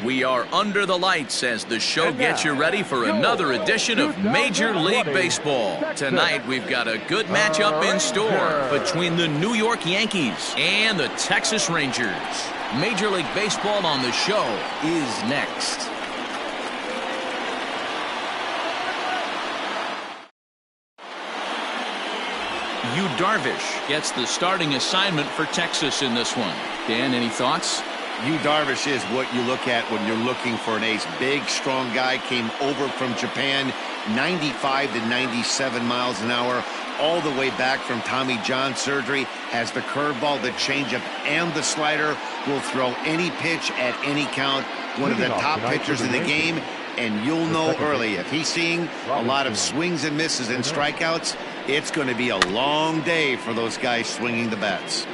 We are under the lights as the show gets you ready for another edition of Major League Baseball. Tonight, we've got a good matchup in store between the New York Yankees and the Texas Rangers. Major League Baseball on the show is next. Yu Darvish gets the starting assignment for Texas in this one. Dan, any thoughts? Yu Darvish is what you look at when you're looking for an ace. Big, strong guy, came over from Japan, 95 to 97 miles an hour, all the way back from Tommy John surgery, has the curveball, the changeup, and the slider, will throw any pitch at any count. One of the top pitchers in the game, and you'll know early, if he's seeing a lot of swings and misses and strikeouts, it's going to be a long day for those guys swinging the bats.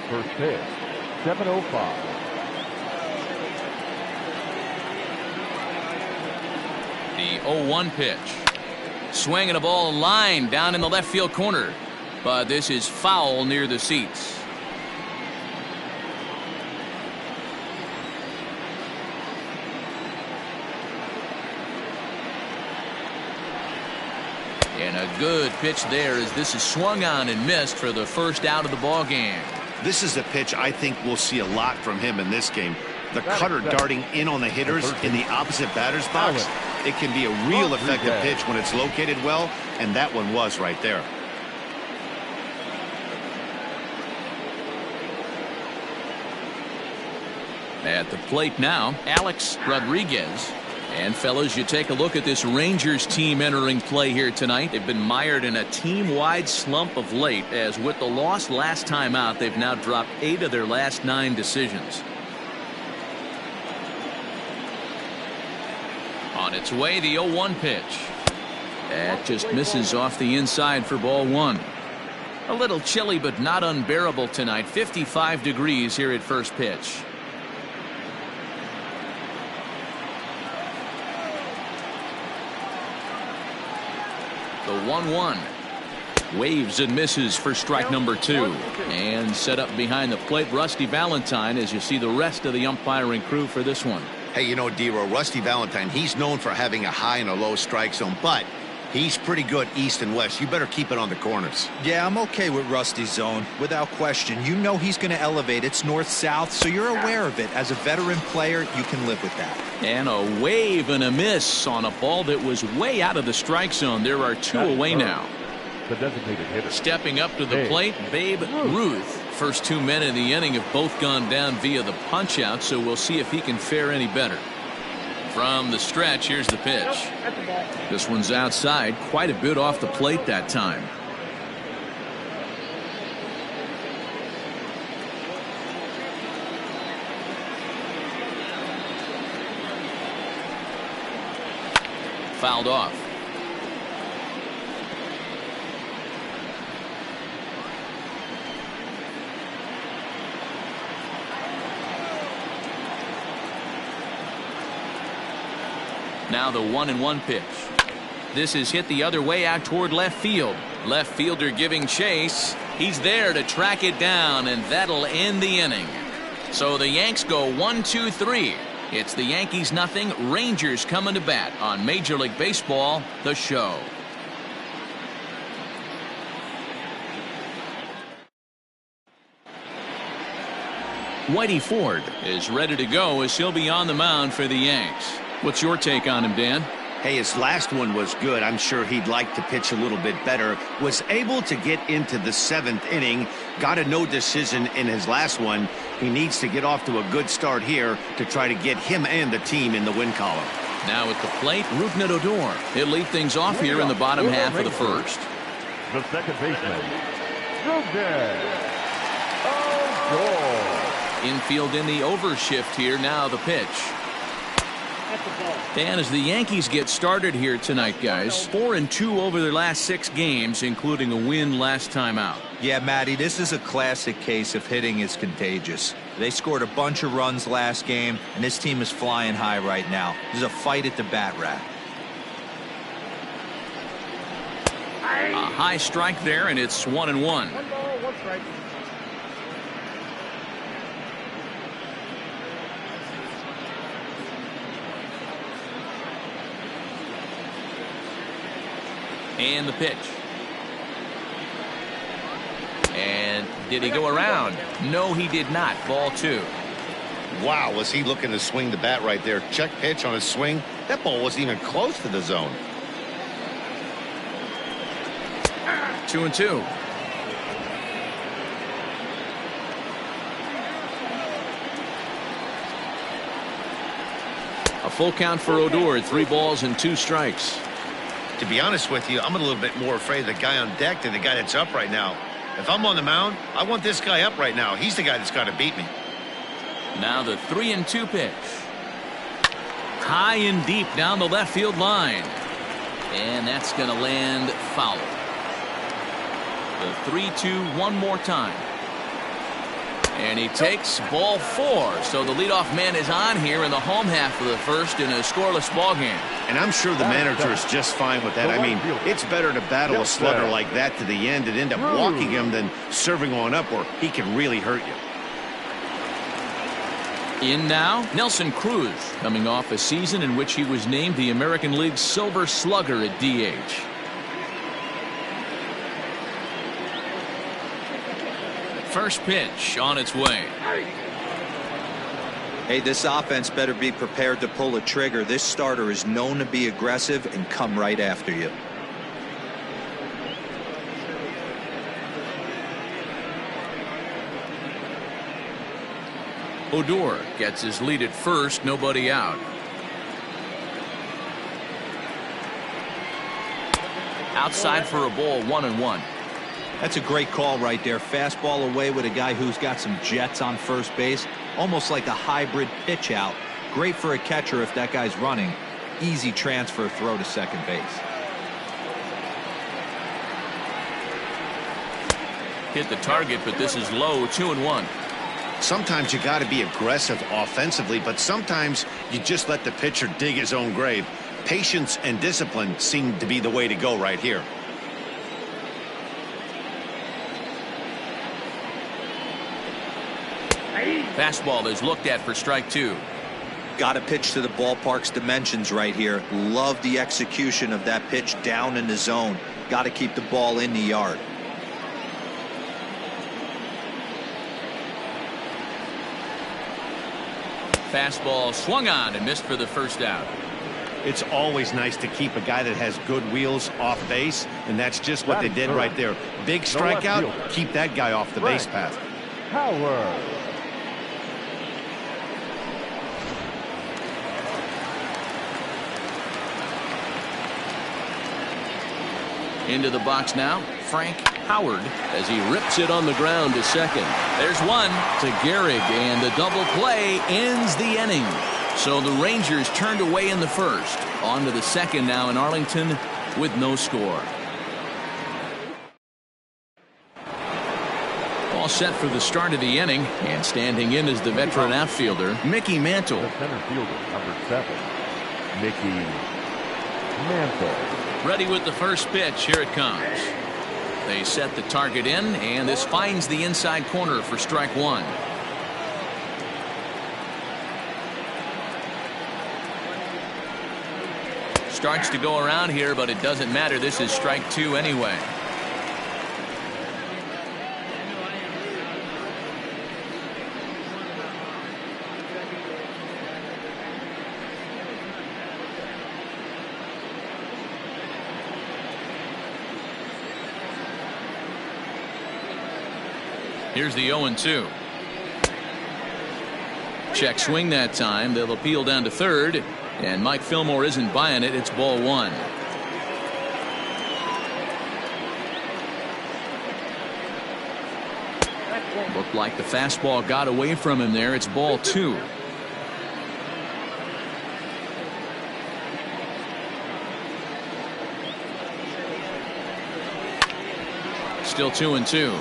First pitch, 7:05. The 0-1 pitch. Swinging a ball line down in the left field corner. But this is foul near the seats. And a good pitch there as this is swung on and missed for the first out of the ball game. This is a pitch I think we'll see a lot from him in this game. The cutter darting in on the hitters in the opposite batter's box. It can be a real effective pitch when it's located well, and that one was right there. At the plate now, Alex Rodriguez. And fellas, you take a look at this Rangers team entering play here tonight. They've been mired in a team-wide slump of late, as with the loss last time out, they've now dropped 8 of their last 9 decisions. On its way, the 0-1 pitch. That just misses off the inside for ball 1. A little chilly, but not unbearable tonight. 55 degrees here at first pitch. The 1-1. Waves and misses for strike number 2. And set up behind the plate, Rusty Valentine, as you see the rest of the umpiring crew for this one. Hey, you know, D-Row, Rusty Valentine, he's known for having a high and a low strike zone, but he's pretty good east and west. You better keep it on the corners. Yeah, I'm okay with Rusty's zone, without question. You know he's going to elevate. It's north-south, so you're aware of it. As a veteran player, you can live with that. And a wave and a miss on a ball that was way out of the strike zone. There are 2 away now. The designated hitter. Stepping up to the plate, Babe Ruth. First 2 men in the inning have both gone down via the punch-out, so we'll see if he can fare any better. From the stretch, here's the pitch. This one's outside, quite a bit off the plate that time. Fouled off. Now the 1-1 pitch. This is hit the other way out toward left field. Left fielder giving chase. He's there to track it down, and that'll end the inning. So the Yanks go 1-2-3. It's the Yankees nothing, Rangers coming to bat on Major League Baseball, the show. Whitey Ford is ready to go as he'll be on the mound for the Yanks. What's your take on him, Dan? Hey, his last one was good. I'm sure he'd like to pitch a little bit better. Was able to get into the 7th inning. Got a no decision in his last one. He needs to get off to a good start here to try to get him and the team in the win column. Now at the plate, Rougned Odor. He'll lead things off here in the bottom half of the first. The second baseman, Rougned Odor. Infield in the overshift here. Now the pitch. Dan, as the Yankees get started here tonight, guys, 4-2 over their last 6 games, including a win last time out. Yeah, Matty, this is a classic case of hitting is contagious. They scored a bunch of runs last game, and this team is flying high right now. There's a fight at the bat rack. A high strike there, and it's 1-1. 1 ball, 1 strike. And the pitch. And did he go around? No, he did not. Ball 2. Wow, was he looking to swing the bat right there? Check pitch on his swing. That ball wasn't even close to the zone. 2-2. A full count for Odor. 3 balls and 2 strikes. To be honest with you, I'm a little bit more afraid of the guy on deck than the guy that's up right now. If I'm on the mound, I want this guy up right now. He's the guy that's got to beat me. Now the 3-2 pitch. High and deep down the left field line. And that's going to land foul. The 3-2 one more time. And he takes ball 4. So the leadoff man is on here in the home half of the first in a scoreless ball game. And I'm sure the manager is just fine with that. I mean, it's better to battle a slugger like that to the end and end up walking him than serving one up where he can really hurt you. In now, Nelson Cruz, coming off a season in which he was named the American League's Silver Slugger at DH. First pitch on its way. Hey, this offense better be prepared to pull a trigger. This starter is known to be aggressive and come right after you. Odor gets his lead at first, nobody out. Outside for a ball, 1-1. That's a great call right there. Fastball away with a guy who's got some jets on first base. Almost like a hybrid pitch out. Great for a catcher if that guy's running. Easy transfer throw to second base. Hit the target, but this is low, 2-1. Sometimes you got to be aggressive offensively, but sometimes you just let the pitcher dig his own grave. Patience and discipline seem to be the way to go right here. Fastball is looked at for strike 2. Got to pitch to the ballpark's dimensions right here. Love the execution of that pitch down in the zone. Got to keep the ball in the yard. Fastball swung on and missed for the first out. It's always nice to keep a guy that has good wheels off base, and that's just what they did right there. Big strikeout, keep that guy off the base path. Power. Into the box now, Frank Howard, as he rips it on the ground to second. There's one to Gehrig, and the double play ends the inning. So the Rangers turned away in the first. On to the second now in Arlington with no score. All set for the start of the inning, and standing in is the veteran outfielder, Mickey Mantle. The center fielder, number 7, Mickey Mantle. Ready with the first pitch. Here it comes. They set the target in, and this finds the inside corner for strike 1. Starts to go around here, but it doesn't matter. This is strike 2 anyway. Here's the 0-2. Check swing that time. They'll appeal down to third, and Mike Fillmore isn't buying it. It's ball 1. Looked like the fastball got away from him there. It's ball 2. Still 2-2.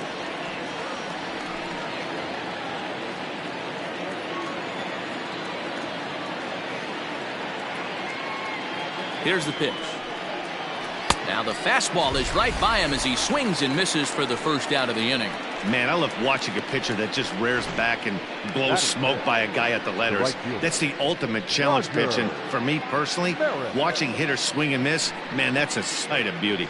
Here's the pitch. Now the fastball is right by him as he swings and misses for the first out of the inning. Man, I love watching a pitcher that just rears back and blows smoke by a guy at the letters. That's the ultimate challenge pitch, and for me personally, watching hitters swing and miss, man, that's a sight of beauty.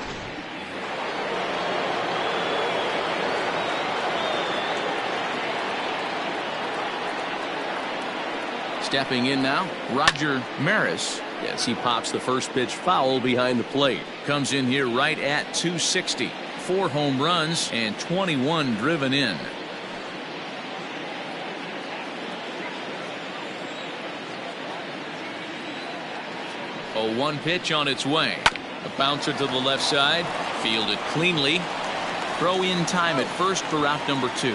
Stepping in now, Roger Maris. Yes, he pops the first pitch foul behind the plate. Comes in here right at 260. 4 home runs and 21 driven in. A 1 pitch on its way. A bouncer to the left side. Fielded cleanly. Throw in time at first for out number 2.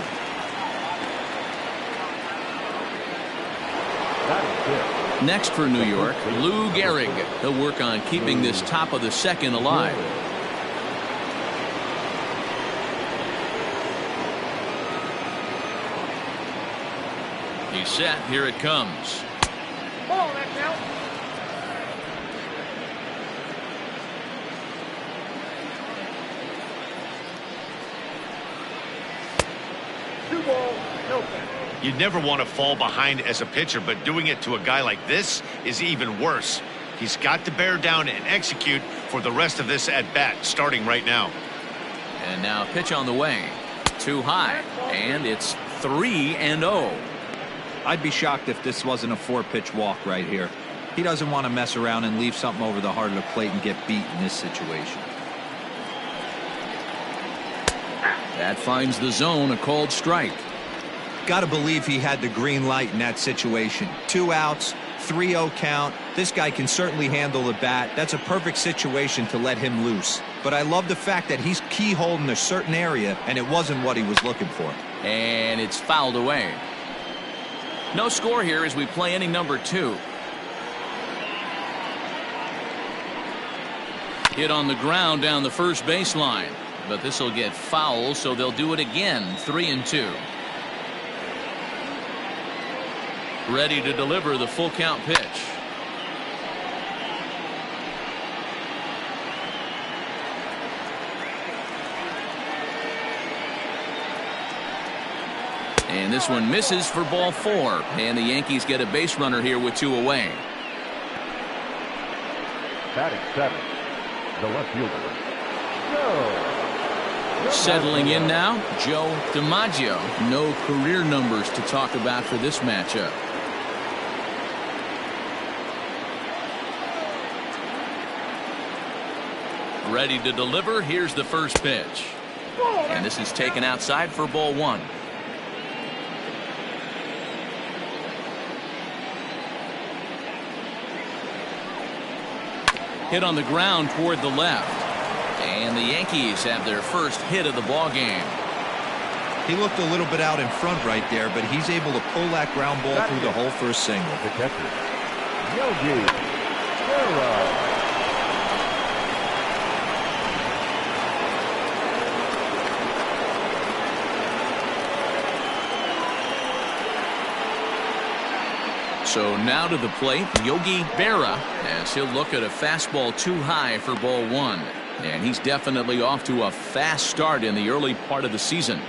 Next for New York, Lou Gehrig. He'll work on keeping this top of the second alive. He's set. Here it comes. Ball, that count. 2 balls, no count. You'd never want to fall behind as a pitcher, but doing it to a guy like this is even worse. He's got to bear down and execute for the rest of this at-bat, starting right now. And now a pitch on the way. Too high, and it's 3-0. I'd be shocked if this wasn't a 4-pitch walk right here. He doesn't want to mess around and leave something over the heart of the plate and get beat in this situation. That finds the zone, a called strike. Got to believe he had the green light in that situation. 2 outs, 3-0 count. This guy can certainly handle the bat. That's a perfect situation to let him loose. But I love the fact that he's keyholding a certain area, and it wasn't what he was looking for. And it's fouled away. No score here as we play inning number 2. Hit on the ground down the first baseline. But this will get foul, so they'll do it again. 3-2. Ready to deliver the full count pitch. And this one misses for ball 4. And the Yankees get a base runner here with 2 away. Batting 7, the left fielder, Joe. Settling in now, Joe DiMaggio. No career numbers to talk about for this matchup. Ready to deliver. Here's the first pitch. And this is taken outside for ball 1. Hit on the ground toward the left. And the Yankees have their first hit of the ball game. He looked a little bit out in front right there, but he's able to pull that ground ball through the hole for a single. The catcher, Yogi Berra. So now to the plate, Yogi Berra, as he'll look at a fastball too high for ball 1. And he's definitely off to a fast start in the early part of the season.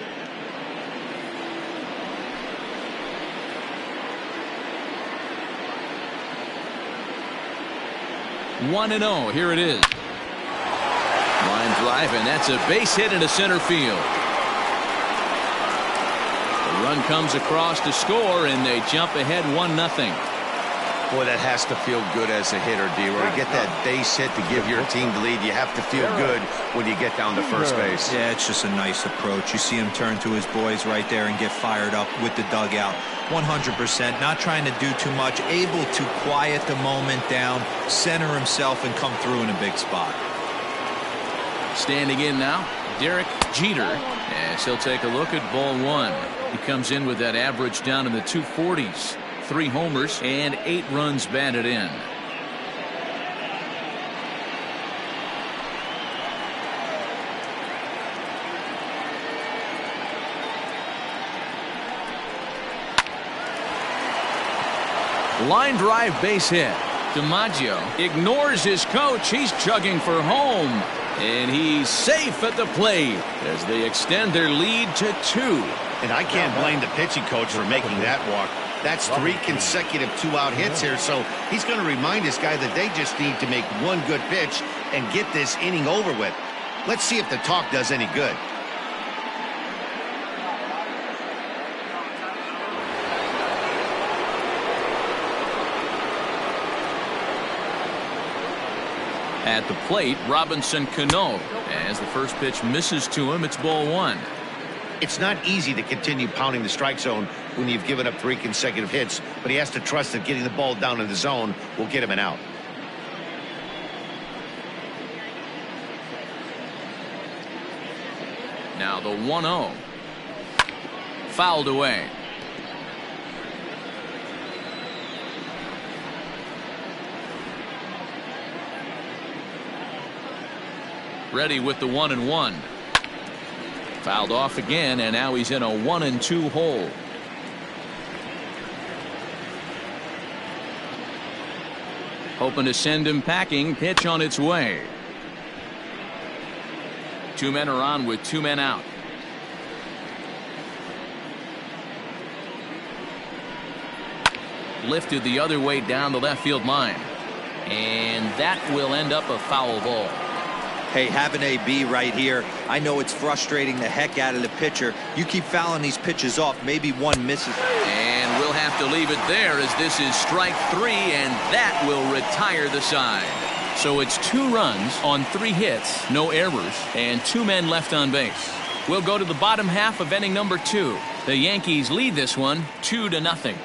One and 0. Here it is. Line drive, and that's a base hit into center field. The run comes across to score, and they jump ahead 1-0. Boy, that has to feel good as a hitter, D-Roy. Get that base hit to give your team the lead. You have to feel good when you get down to first base. Yeah, it's just a nice approach. You see him turn to his boys right there and get fired up with the dugout. 100%, not trying to do too much, able to quiet the moment down, center himself, and come through in a big spot. Standing in now, Derek Jeter, as he'll take a look at ball 1. He comes in with that average down in the 240s. 3 homers and 8 runs batted in. Line drive base hit. DiMaggio ignores his coach. He's chugging for home. And he's safe at the plate as they extend their lead to 2. And I can't blame the pitching coach for making that walk. That's 3 consecutive 2-out hits here, so he's going to remind this guy that they just need to make one good pitch and get this inning over with. Let's see if the talk does any good. At the plate, Robinson Cano. As the first pitch misses to him, it's ball 1. It's not easy to continue pounding the strike zone when you've given up 3 consecutive hits, but he has to trust that getting the ball down in the zone will get him an out. Now the 1-0. Fouled away. Ready with the 1-1. Fouled off again, and now he's in a 1-2 hole. Hoping to send him packing. Pitch on its way. 2 men are on with 2 men out. Lifted the other way down the left field line. And that will end up a foul ball. Hey, have an AB right here. I know it's frustrating the heck out of the pitcher. You keep fouling these pitches off, maybe one misses. And we'll have to leave it there as this is strike 3, and that will retire the side. So it's 2 runs on 3 hits, no errors, and 2 men left on base. We'll go to the bottom half of inning number 2. The Yankees lead this one 2-0.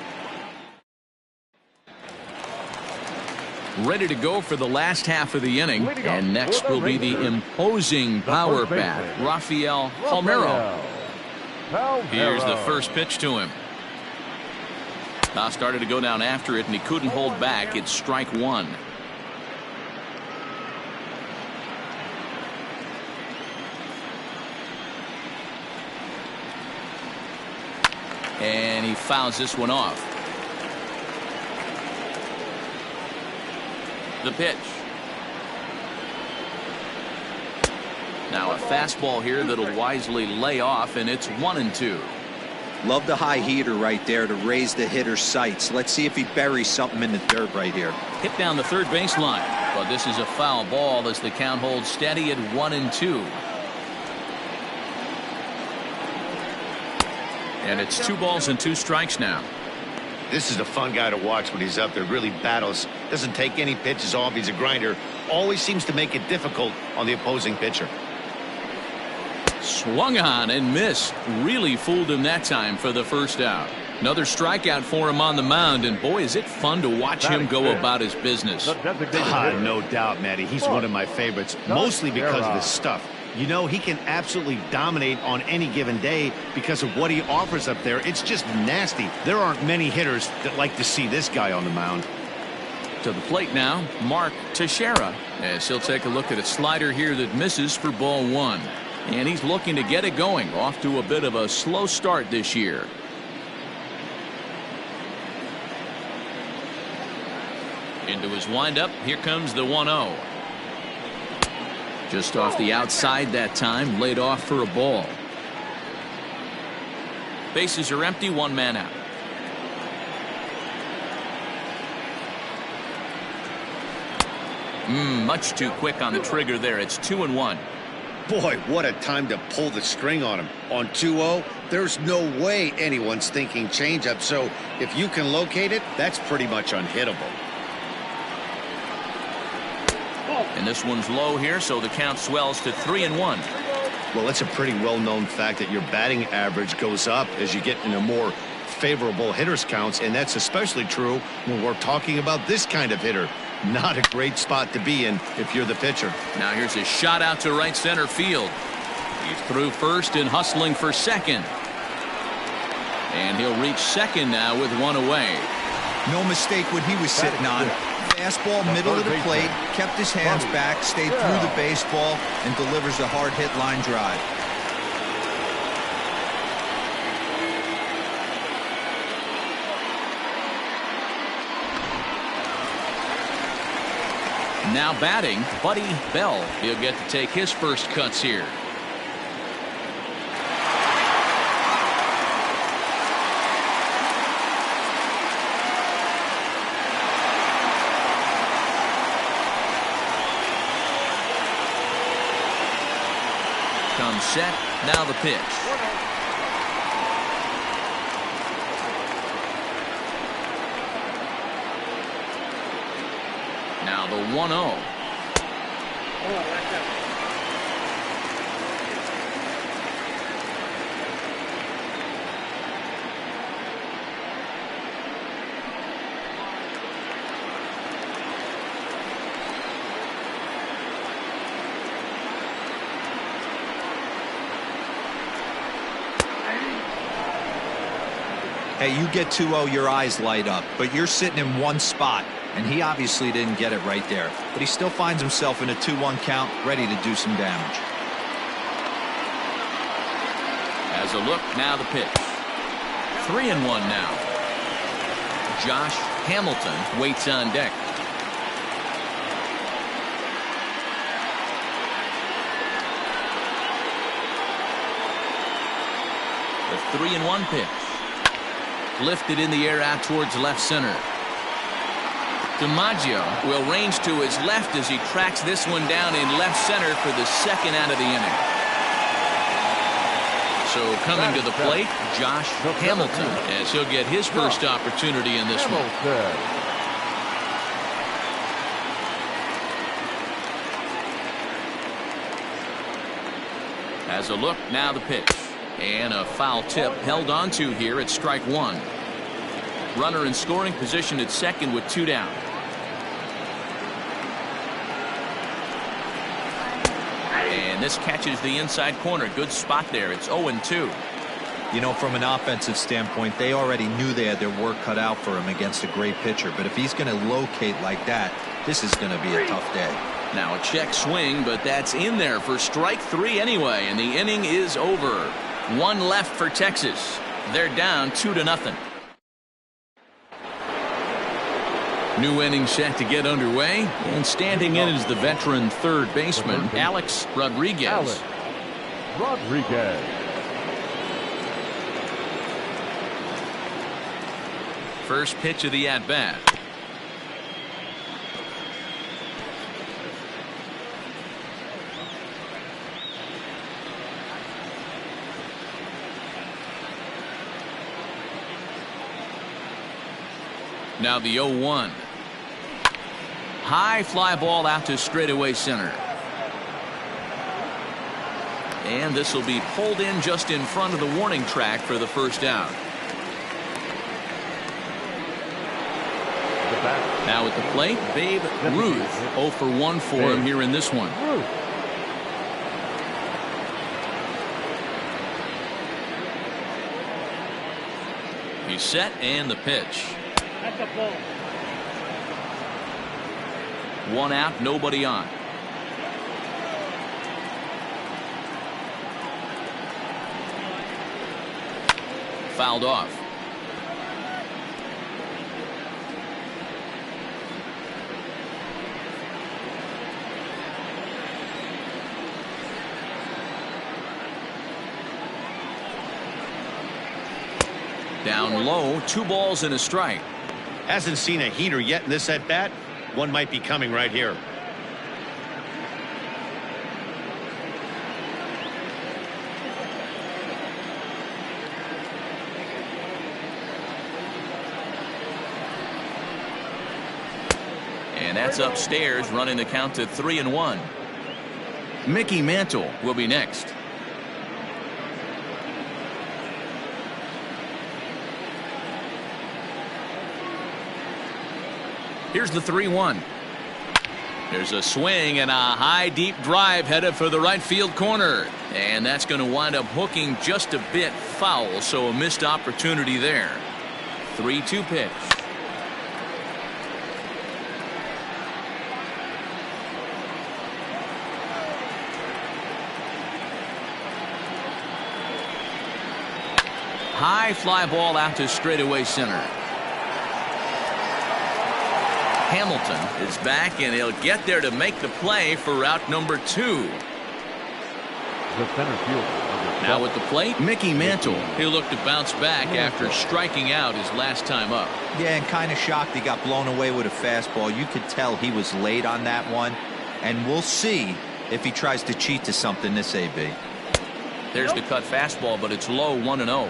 Ready to go for the last half of the inning, and next will be the imposing power bat, Rafael Palmeiro. Here's the first pitch to him. Started to go down after it, and he couldn't hold back. It's strike 1. And he fouls this one off. The pitch. Now a fastball here that'll wisely lay off, and it's 1-2. Love the high heater right there to raise the hitter's sights. Let's see if he buries something in the dirt right here. Hit down the third baseline, but this is a foul ball as the count holds steady at 1-2. And it's 2 balls and 2 strikes now. This is a fun guy to watch when he's up there. Really battles. Doesn't take any pitches off. He's a grinder. Always seems to make it difficult on the opposing pitcher. Swung on and missed. Really fooled him that time for the first out. Another strikeout for him on the mound, and boy, is it fun to watch him go about his business. No doubt, Matty. He's one of my favorites, mostly because of his stuff. You know, he can absolutely dominate on any given day because of what he offers up there. It's just nasty. There aren't many hitters that like to see this guy on the mound. To the plate now, Mark Teixeira, as he'll take a look at a slider here that misses for ball 1. And he's looking to get it going, off to a bit of a slow start this year. Into his windup, here comes the 1-0. Just off the outside that time, laid off for a ball. Bases are empty, 1 man out. Much too quick on the trigger there. It's 2-1. Boy, what a time to pull the string on him. On 2-0, there's no way anyone's thinking changeup. So if you can locate it, that's pretty much unhittable. And this one's low here, so the count swells to 3-1. Well, it's a pretty well-known fact that your batting average goes up as you get into more favorable hitters counts, and that's especially true when we're talking about this kind of hitter. Not a great spot to be in if you're the pitcher. Now here's a shot out to right center field. He's through first and hustling for second. And he'll reach second now with 1 away. No mistake what he was sitting on. Fastball middle of the plate, kept his hands back, stayed through the baseball, and delivers a hard hit line drive. Now batting, Buddy Bell. He'll get to take his first cuts here. Comes set. Now the pitch. Now the 1-0. Hey, you get 2-0, your eyes light up, but you're sitting in one spot, and he obviously didn't get it right there. But he still finds himself in a 2-1 count, ready to do some damage. As a look, now the pitch. 3-1 now. Josh Hamilton waits on deck. The 3-1 pitch. Lifted in the air out towards left center. DiMaggio will range to his left as he tracks this one down in left center for the second out of the inning. So coming to the plate, Josh Hamilton, as he'll get his first opportunity in this one. As a look, now the pitch. And a foul tip held onto here at strike one. Runner in scoring position at second with 2 down. And this catches the inside corner. Good spot there. It's 0-2. You know, from an offensive standpoint, they already knew they had their work cut out for him against a great pitcher. But if he's going to locate like that, this is going to be a tough day. Now a check swing, but that's in there for strike 3 anyway. And the inning is over. 1 left for Texas. They're down 2-0. New inning set to get underway, and standing in is the veteran third baseman Alex Rodriguez. First pitch of the at-bat. Now the 0-1. High fly ball out to straightaway center. And this will be pulled in just in front of the warning track for the first out. Now at the plate, Babe Ruth. 0 for 1 for him here in this one. He's set, and the pitch. That's a ball. 1 out, nobody on. Fouled off. Down low, 2 balls and a strike. Hasn't seen a heater yet in this at bat. One might be coming right here. And that's upstairs, running the count to 3-1. Mickey Mantle will be next. Here's the 3-1. There's a swing and a high deep drive headed for the right field corner. And that's going to wind up hooking just a bit foul, so a missed opportunity there. 3-2 pitch. High fly ball out to straightaway center. Hamilton is back, and he'll get there to make the play for route number 2. The center fielder. Now at the plate, Mickey Mantle. He'll look to bounce back after striking out his last time up. Yeah, and kind of shocked he got blown away with a fastball. You could tell he was late on that one. And we'll see if he tries to cheat to something this AB. There's the cut fastball, but it's low, 1-0.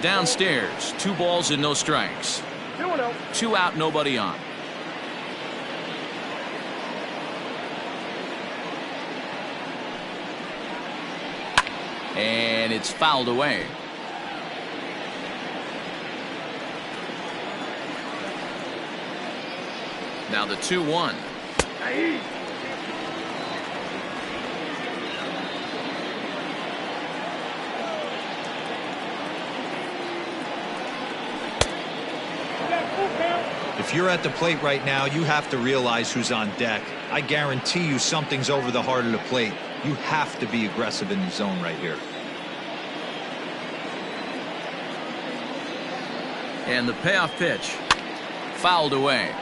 Downstairs, 2 balls and no strikes. 2-0. 2 out, nobody on. And it's fouled away. Now the 2-1. If you're at the plate right now, you have to realize who's on deck. I guarantee you something's over the heart of the plate. You have to be aggressive in the zone right here. And the payoff pitch. Fouled away.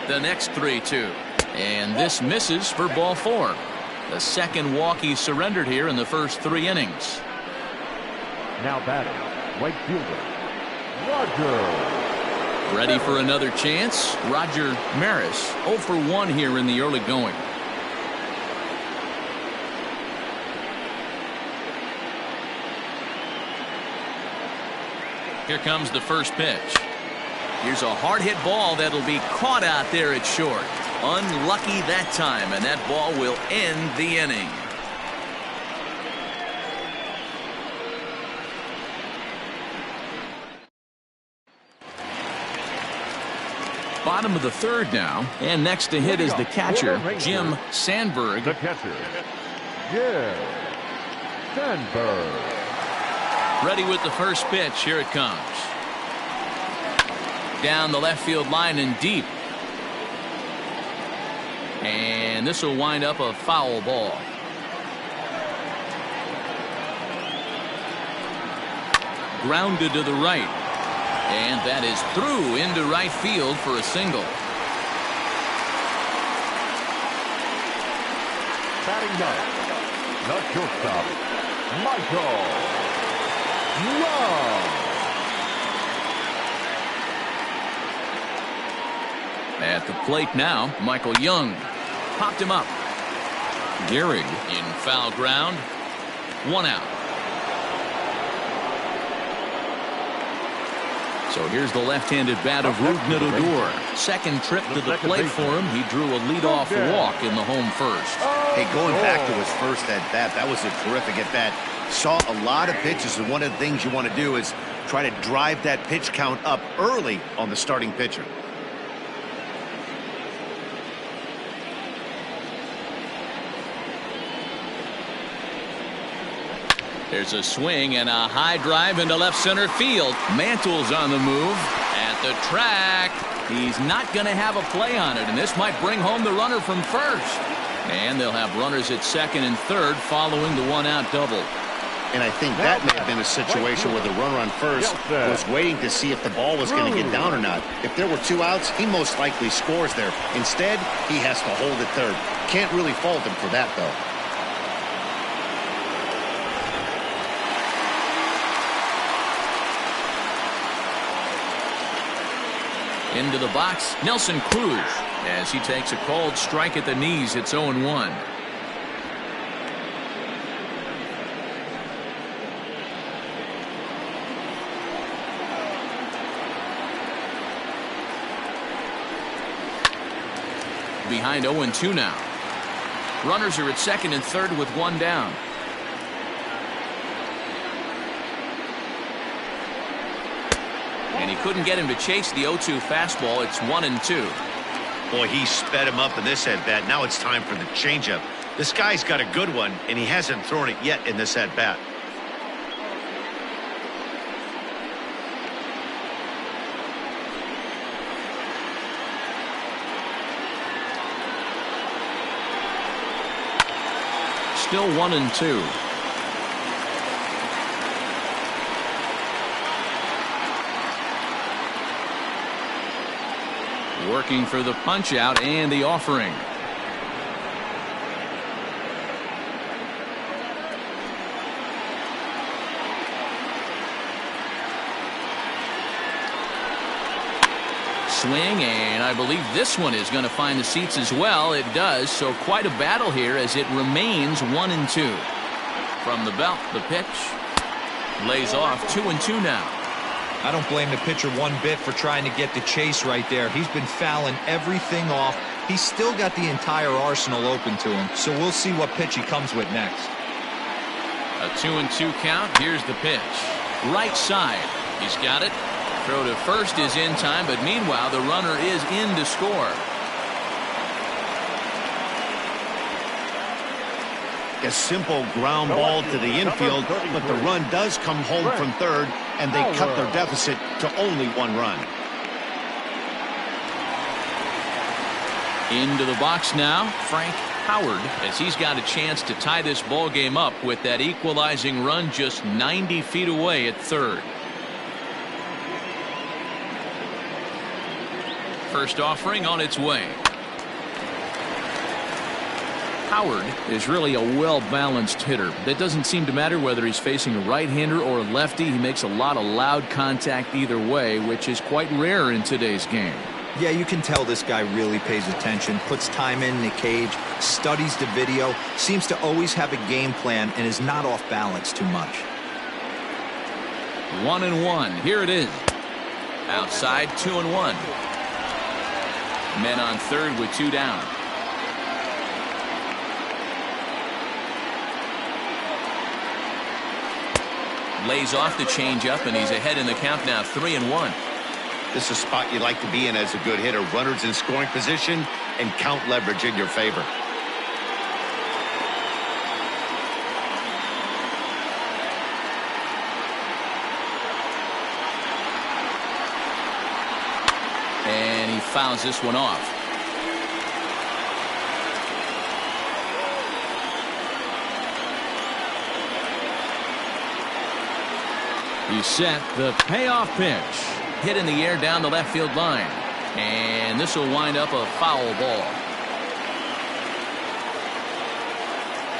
The next 3-2. And this misses for ball 4. The second walk he surrendered here in the first 3 innings. Now batting, right fielder, Roger. Ready for another chance? Roger Maris, 0 for 1 here in the early going. Here comes the first pitch. Here's a hard hit ball that'll be caught out there at short. Unlucky that time, and that ball will end the inning. Bottom of the 3rd now, and next to hit is the catcher, Jim Sandberg. The catcher, Jim Sandberg. Ready with the first pitch. Here it comes. Down the left field line and deep. And this will wind up a foul ball. Grounded to the right. And that is through into right field for a single. Batting ninth, the shortstop, Michael Young. At the plate now, Michael Young. Popped him up. Gehrig in foul ground. 1 out. So here's the left-handed bat of Rougned Odor. Second trip to the plate for him. He drew a leadoff walk in the home first. Hey, going back to his first at-bat, that was a terrific at-bat. Saw a lot of pitches, and one of the things you want to do is try to drive that pitch count up early on the starting pitcher. There's a swing and a high drive into left center field. Mantle's on the move at the track. He's not going to have a play on it, and this might bring home the runner from first. And they'll have runners at second and third following the 1-out double. And I think that may have been a situation where the runner on first was waiting to see if the ball was going to get down or not. If there were 2 outs, he most likely scores there. Instead, he has to hold at third. Can't really fault him for that, though. Into the box, Nelson Cruz, as he takes a called strike at the knees. It's 0-1. Behind 0-2 now. Runners are at second and third with 1 down. And he couldn't get him to chase the 0-2 fastball. It's 1-2. Boy, he sped him up in this at-bat. Now it's time for the changeup. This guy's got a good one, and he hasn't thrown it yet in this at-bat. still 1-2. Working for the punch out and the offering. Swing, and I believe this one is going to find the seats as well. It does, so quite a battle here as it remains 1-2. From the belt, the pitch lays off. 2-2 now. I don't blame the pitcher one bit for trying to get the chase right there. He's been fouling everything off. He's still got the entire arsenal open to him, so we'll see what pitch he comes with next. A 2-2 count. Here's the pitch. Right side. He's got it. Throw to first is in time, but meanwhile the runner is in to score. A simple ground ball to the infield, but the run does come home from third, and they cut their deficit to only 1 run. Into the box now, Frank Howard, as he's got a chance to tie this ball game up with that equalizing run just 90 feet away at third. First offering on its way. Howard is really a well-balanced hitter. It doesn't seem to matter whether he's facing a right-hander or a lefty. He makes a lot of loud contact either way, which is quite rare in today's game. Yeah, you can tell this guy really pays attention, puts time in the cage, studies the video, seems to always have a game plan, and is not off balance too much. 1-1. Here it is. Outside, 2-1. Men on third with 2 down. Lays off the changeup, and he's ahead in the count now, 3-1. This is a spot you'd like to be in as a good hitter. Runners in scoring position and count leverage in your favor. And he fouls this one off. He's set. The payoff pitch. Hit in the air down the left field line. And this will wind up a foul ball.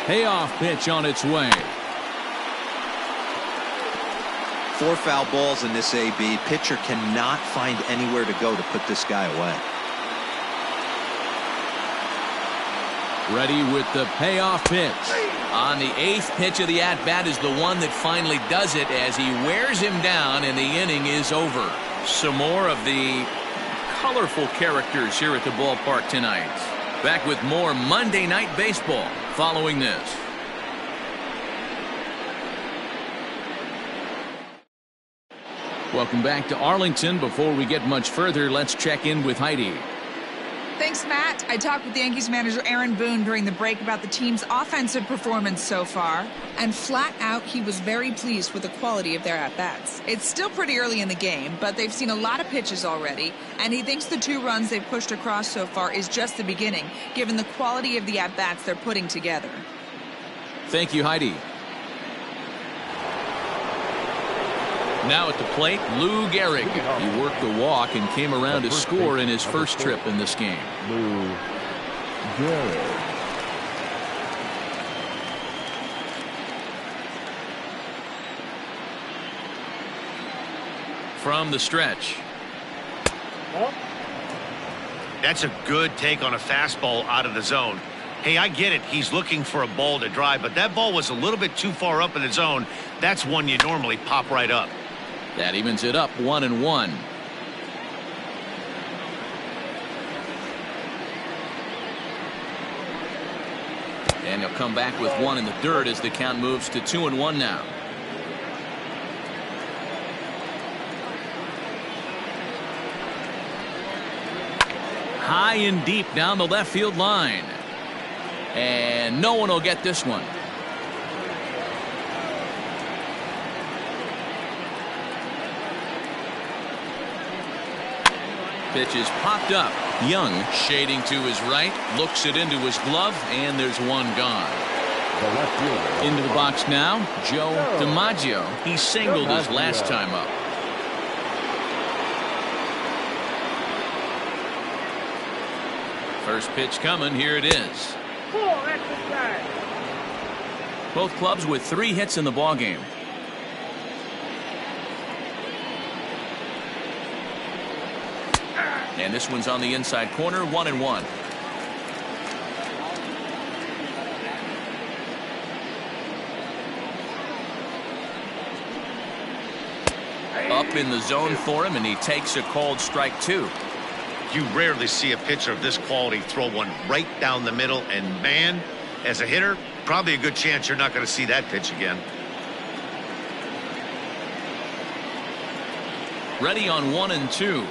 Payoff pitch on its way. 4 foul balls in this AB. Pitcher cannot find anywhere to go to put this guy away. Ready with the payoff pitch. On the 8th pitch of the at-bat is the one that finally does it as he wears him down, and the inning is over. Some more of the colorful characters here at the ballpark tonight. Back with more Monday Night Baseball following this. Welcome back to Arlington. Before we get much further, let's check in with Heidi. Thanks, Matt. I talked with the Yankees manager Aaron Boone during the break about the team's offensive performance so far, and flat out he was very pleased with the quality of their at-bats. It's still pretty early in the game, but they've seen a lot of pitches already, and he thinks the 2 runs they've pushed across so far is just the beginning, given the quality of the at-bats they're putting together. Thank you, Heidi. Now at the plate, Lou Gehrig. He worked the walk and came around to score in his first trip in this game. Lou Gehrig. From the stretch. That's a good take on a fastball out of the zone. Hey, I get it. He's looking for a ball to drive, but that ball was a little bit too far up in the zone. That's one you normally pop right up. That evens it up, 1-1. And he'll come back with 1 in the dirt as the count moves to 2-1 now. High and deep down the left field line. And no one will get this one. Pitch is popped up. Young shading to his right, looks it into his glove, and there's one gone. The left fielder. Into the box now, Joe DiMaggio. He singled his last time up. First pitch coming. Here it is. Both clubs with 3 hits in the ballgame. And this one's on the inside corner, 1-1. Up in the zone for him, and he takes a called strike 2. You rarely see a pitcher of this quality throw one right down the middle, and man, as a hitter, probably a good chance you're not going to see that pitch again. Ready on 1 and 2.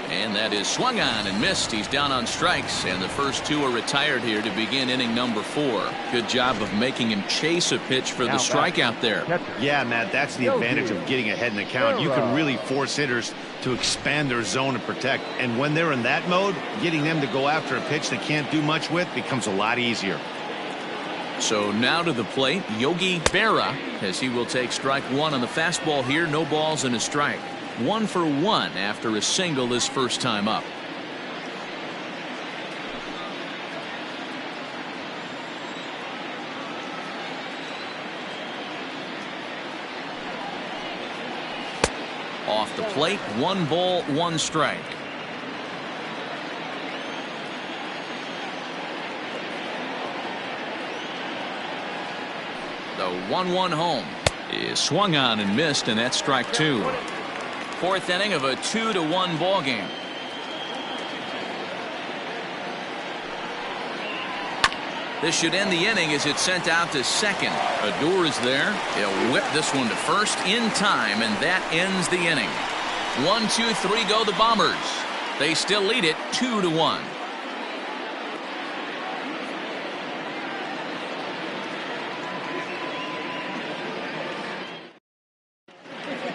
And that is swung on and missed. He's down on strikes, and the first 2 are retired here to begin inning number 4. Good job of making him chase a pitch for the strikeout there. Yeah, Matt, that's the advantage of getting ahead in the count. You can really force hitters to expand their zone and protect. And when they're in that mode, getting them to go after a pitch they can't do much with becomes a lot easier. So now to the plate, Yogi Berra, as he will take strike 1 on the fastball here. No balls and a strike. 1 for 1 after a single his first time up. Off the plate, 1 ball, 1 strike. The 1-1 home is swung on and missed, and that's strike 2. 4th inning of a 2-1 ball game. This should end the inning as it's sent out to second. Odor is there. He'll whip this one to first in time, and that ends the inning. 1, 2, 3 go the Bombers. They still lead it 2-1.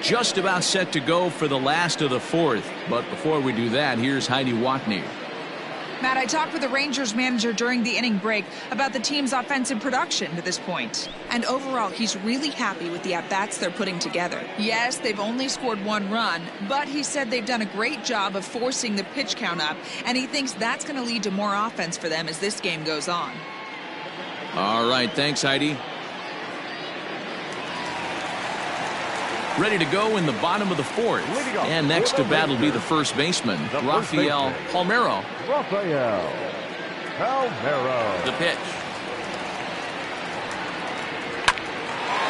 Just about set to go for the last of the 4th. But before we do that, here's Heidi Watney. Matt, I talked with the Rangers manager during the inning break about the team's offensive production to this point. And overall, he's really happy with the at-bats they're putting together. Yes, they've only scored 1 run, but he said they've done a great job of forcing the pitch count up, and he thinks that's going to lead to more offense for them as this game goes on. All right, thanks, Heidi. Ready to go in the bottom of the 4th. And next to bat will be the first baseman, Rafael Palmeiro. The pitch.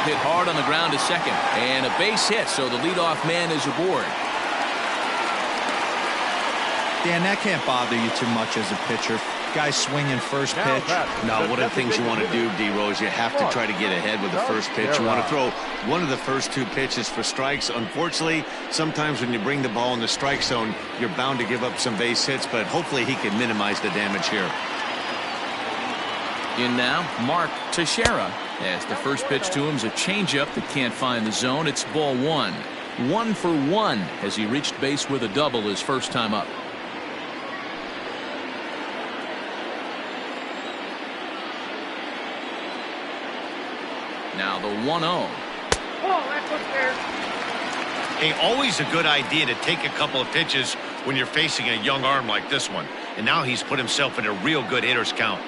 Hit hard on the ground to second. And a base hit, so the leadoff man is aboard. Dan, that can't bother you too much as a pitcher. Guy swinging first pitch. No, one of the things you want to do, D-Rose, you have to try to get ahead with the first pitch. You want to throw one of the first 2 pitches for strikes. Unfortunately, sometimes when you bring the ball in the strike zone, you're bound to give up some base hits, but hopefully he can minimize the damage here. In now, Mark Teixeira, as the first pitch to him is a changeup that can't find the zone. It's ball 1. 1 for 1 as he reached base with a double his first time up. Now the 1-0. Hey, always a good idea to take a couple of pitches when you're facing a young arm like this one. And now he's put himself in a real good hitter's count.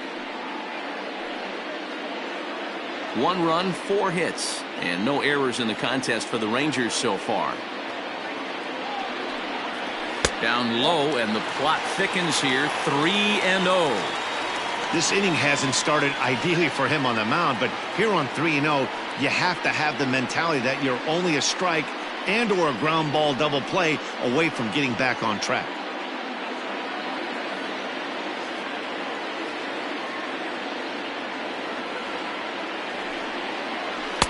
1 run, 4 hits, and no errors in the contest for the Rangers so far. Down low, and the plot thickens here. 3-0. This inning hasn't started ideally for him on the mound, but here on 3-0, you have to have the mentality that you're only a strike and or a ground ball double play away from getting back on track.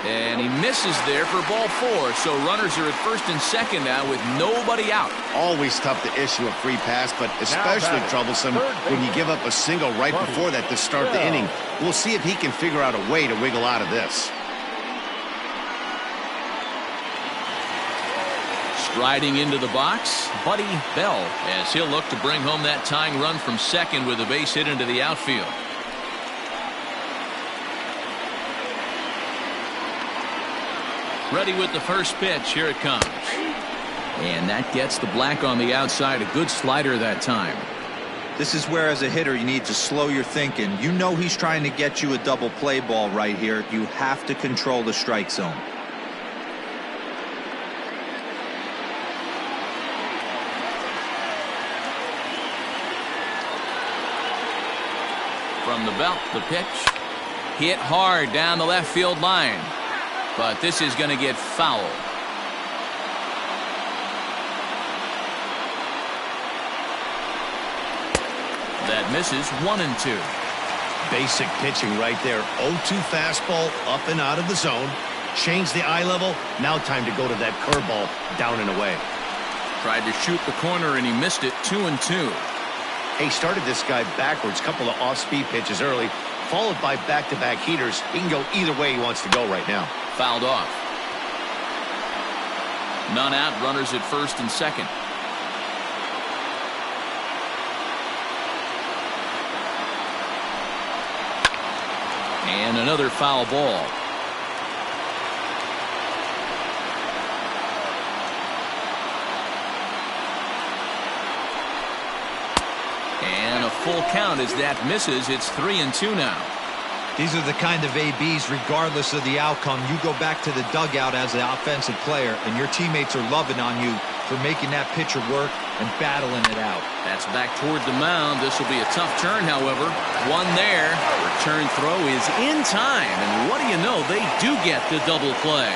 And he misses there for ball 4. So runners are at first and second now with nobody out. Always tough to issue a free pass, but especially troublesome when you give up a single right before that to start the inning. We'll see if he can figure out a way to wiggle out of this. Striding into the box, Buddy Bell, as he'll look to bring home that tying run from second with a base hit into the outfield. Ready with the first pitch. Here it comes. And that gets the black on the outside. A good slider that time. This is where, as a hitter, you need to slow your thinking. You know he's trying to get you a double play ball right here. You have to control the strike zone. From the belt, the pitch. Hit hard down the left field line. But this is going to get foul. That misses. 1-2. Basic pitching right there. 0-2 fastball up and out of the zone. Change the eye level. Now time to go to that curveball down and away. Tried to shoot the corner and he missed it. 2-2. He started this guy backwards. Couple of off-speed pitches early, followed by back-to-back heaters. He can go either way he wants to go right now. Fouled off. None out. Runners at first and second. And another foul ball. And a full count as that misses. It's 3-2 now. These are the kind of ABs, regardless of the outcome. You go back to the dugout as an offensive player, and your teammates are loving on you for making that pitcher work and battling it out. That's back toward the mound. This will be a tough turn, however. One there. Return throw is in time. And what do you know? They do get the double play.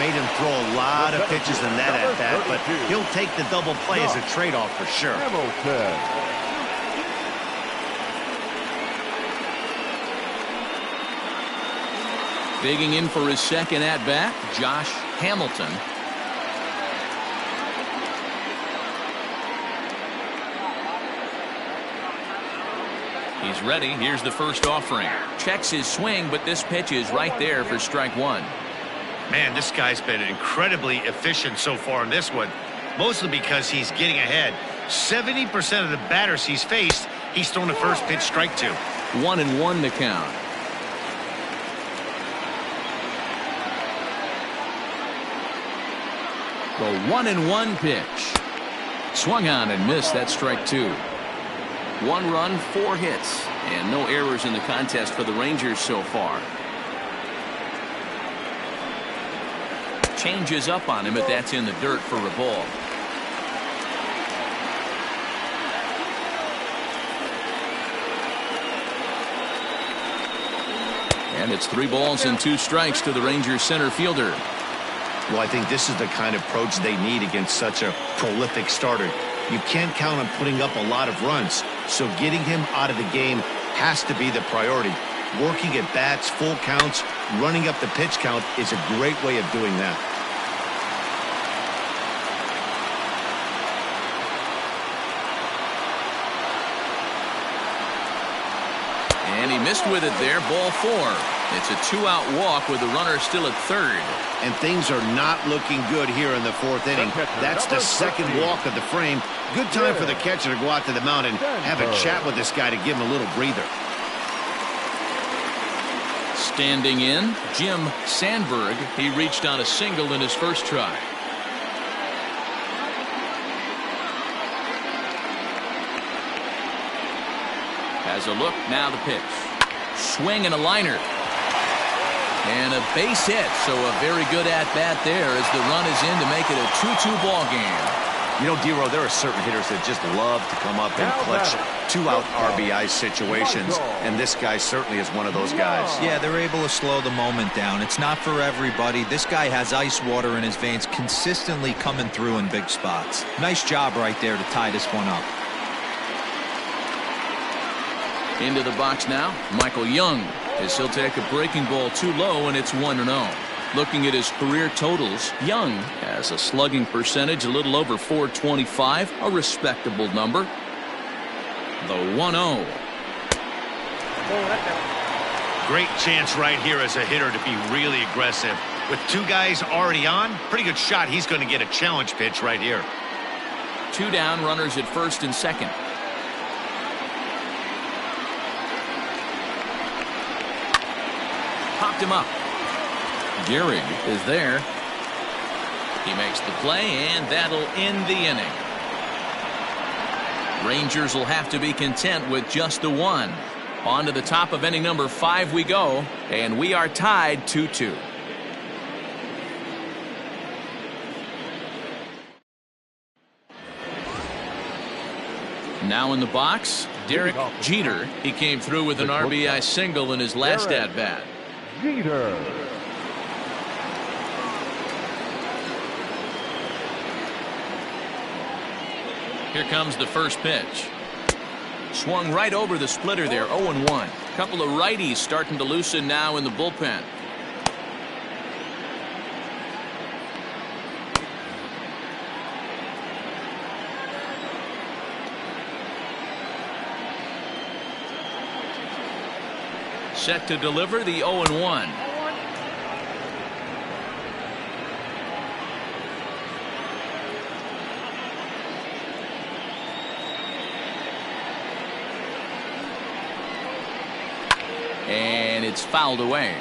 Made him throw a lot of pitches in that at-bat, but he'll take the double play as a trade-off for sure. Digging in for his second at-bat, Josh Hamilton. He's ready. Here's the first offering. Checks his swing, but this pitch is right there for strike one. Man, this guy's been incredibly efficient so far in this one, mostly because he's getting ahead. 70% of the batters he's faced, he's thrown the first pitch strike to. 1-1 to count. The 1-1 pitch. Swung on and missed. That's strike two. 1 run, 4 hits, and no errors in the contest for the Rangers so far. Changes up on him, but that's in the dirt for a ball. And it's 3 balls and 2 strikes to the Rangers center fielder. Well, I think this is the kind of approach they need against such a prolific starter. You can't count on putting up a lot of runs, so getting him out of the game has to be the priority. Working at bats, full counts, running up the pitch count is a great way of doing that. And he missed with it there. Ball 4. It's a 2-out walk with the runner still at third. And things are not looking good here in the 4th inning. That's the second walk of the frame. Good time for the catcher to go out to the mound and have a chat with this guy to give him a little breather. Standing in, Jim Sandberg. He reached on a single in his first try. Has a look, now the pitch. Swing and a liner. And a base hit, so a very good at-bat there as the run is in to make it a 2-2 ball game. You know, D-Row, there are certain hitters that just love to come up and clutch 2-out RBI situations, and this guy certainly is one of those guys. Yeah, they're able to slow the moment down. It's not for everybody. This guy has ice water in his veins, consistently coming through in big spots. Nice job right there to tie this one up. Into the box now, Michael Young, as he'll take a breaking ball too low, and it's 1-0. Looking at his career totals, Young has a slugging percentage a little over .425, a respectable number. The 1-0. Great chance right here as a hitter to be really aggressive. With 2 guys already on, pretty good shot. He's going to get a challenge pitch right here. 2 down, runners at first and second. Popped him up. Gehrig is there. He makes the play, and that'll end the inning. Rangers will have to be content with just the one. On to the top of inning number 5 we go, and we are tied 2-2. Now in the box, Derek Jeter. He came through with an RBI single in his last at-bat. Jeter. Here comes the first pitch. Swung right over the splitter there, 0-1. Couple of righties starting to loosen now in the bullpen. Set to deliver the 0-1. And it's fouled away.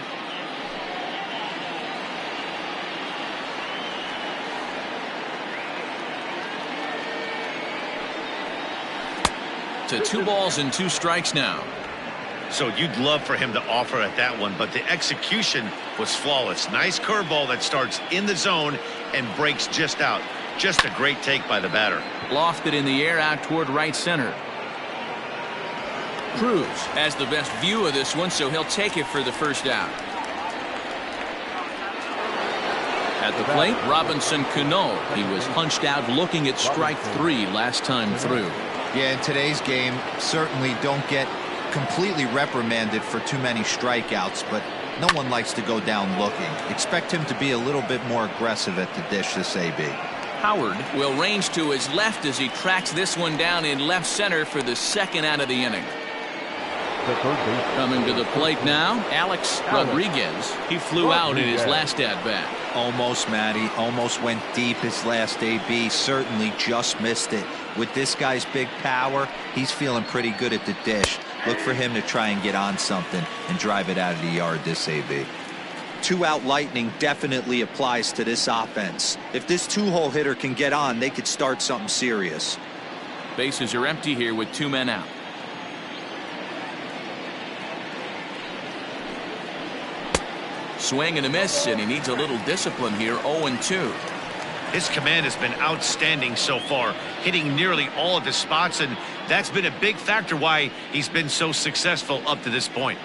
To 2 balls and 2 strikes now. So you'd love for him to offer at that one, but the execution was flawless. Nice curveball that starts in the zone and breaks just out. Just a great take by the batter. Lofted in the air out toward right center. Cruz has the best view of this one, so he'll take it for the first out. At the plate, Robinson Cano. He was punched out looking at strike 3 last time through. Yeah, in today's game, certainly don't get completely reprimanded for too many strikeouts, but no one likes to go down looking. Expect him to be a little bit more aggressive at the dish this AB. Howard will range to his left as he tracks this one down in left center for the second out of the inning. Coming to the plate now, Alex Rodriguez. He flew out in his last at-bat. Almost, Matty. Almost went deep his last AB. Certainly just missed it. With this guy's big power, he's feeling pretty good at the dish. Look for him to try and get on something and drive it out of the yard this AB. 2-out lightning definitely applies to this offense. If this 2-hole hitter can get on, they could start something serious. Bases are empty here with 2 men out. Swing and a miss, and he needs a little discipline here. 0-2. His command has been outstanding so far, hitting nearly all of his spots, and that's been a big factor why he's been so successful up to this point.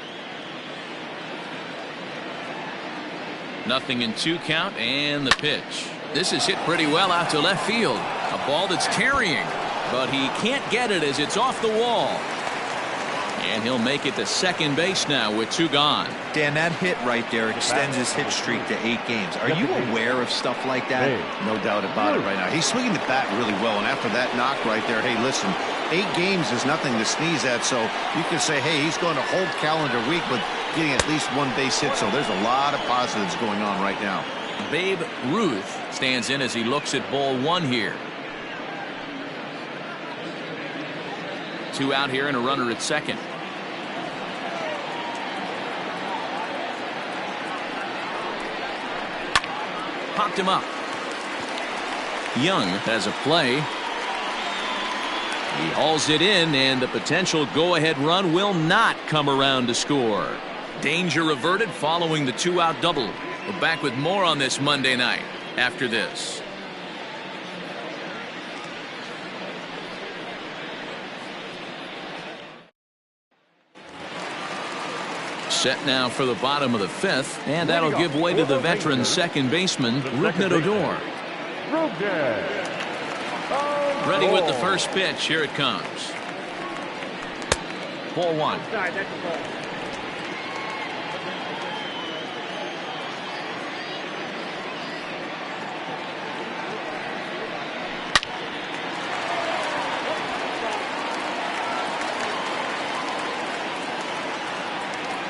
0-2 count, and the pitch. This is hit pretty well out to left field. A ball that's carrying, but he can't get it as it's off the wall. And he'll make it to second base now with 2 gone. Dan, that hit right there extends his hit streak to 8 games. Are you aware of stuff like that? No doubt about it right now. He's swinging the bat really well, and after that knock right there, hey, listen, 8 games is nothing to sneeze at, so you can say, hey, he's going to whole calendar week with getting at least 1 base hit, so there's a lot of positives going on right now. Babe Ruth stands in as he looks at ball 1 here. 2 out here and a runner at second. Popped him up. Young has a play. He hauls it in, and the potential go-ahead run will not come around to score. Danger averted following the 2-out double. We're back with more on this Monday night after this. Set now for the bottom of the 5th, and that'll give way to the veteran second baseman, Rougned Odor. Ready with the first pitch. Here it comes. Ball 1.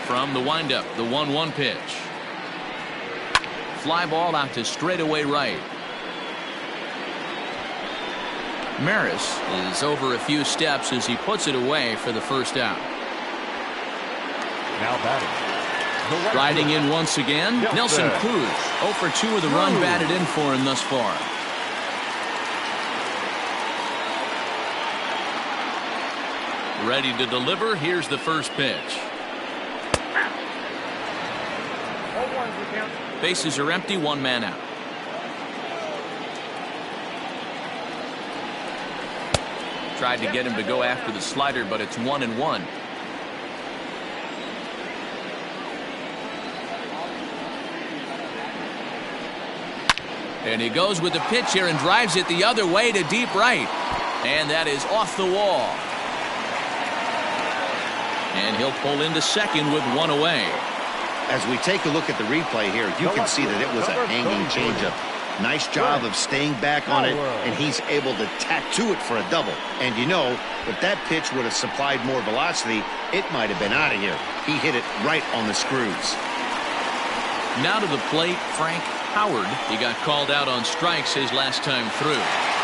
From the windup, the 1-1 pitch. Fly ball out to straightaway right. Maris is over a few steps as he puts it away for the first out. Now batting, Riding in once again, Nelson Cruz. 0 for 2 with a run batted in for him thus far. Ready to deliver. Here's the first pitch. Bases are empty, 1 man out. Tried to get him to go after the slider, but it's 1-1. And he goes with the pitch here and drives it the other way to deep right. And that is off the wall. And he'll pull into second with 1 away. As we take a look at the replay here, you can see that it was a hanging changeup. Nice job of staying back on it, and he's able to tattoo it for a double. And you know, if that pitch would have supplied more velocity, it might have been out of here. He hit it right on the screws. Now to the plate, Frank Howard. He got called out on strikes his last time through.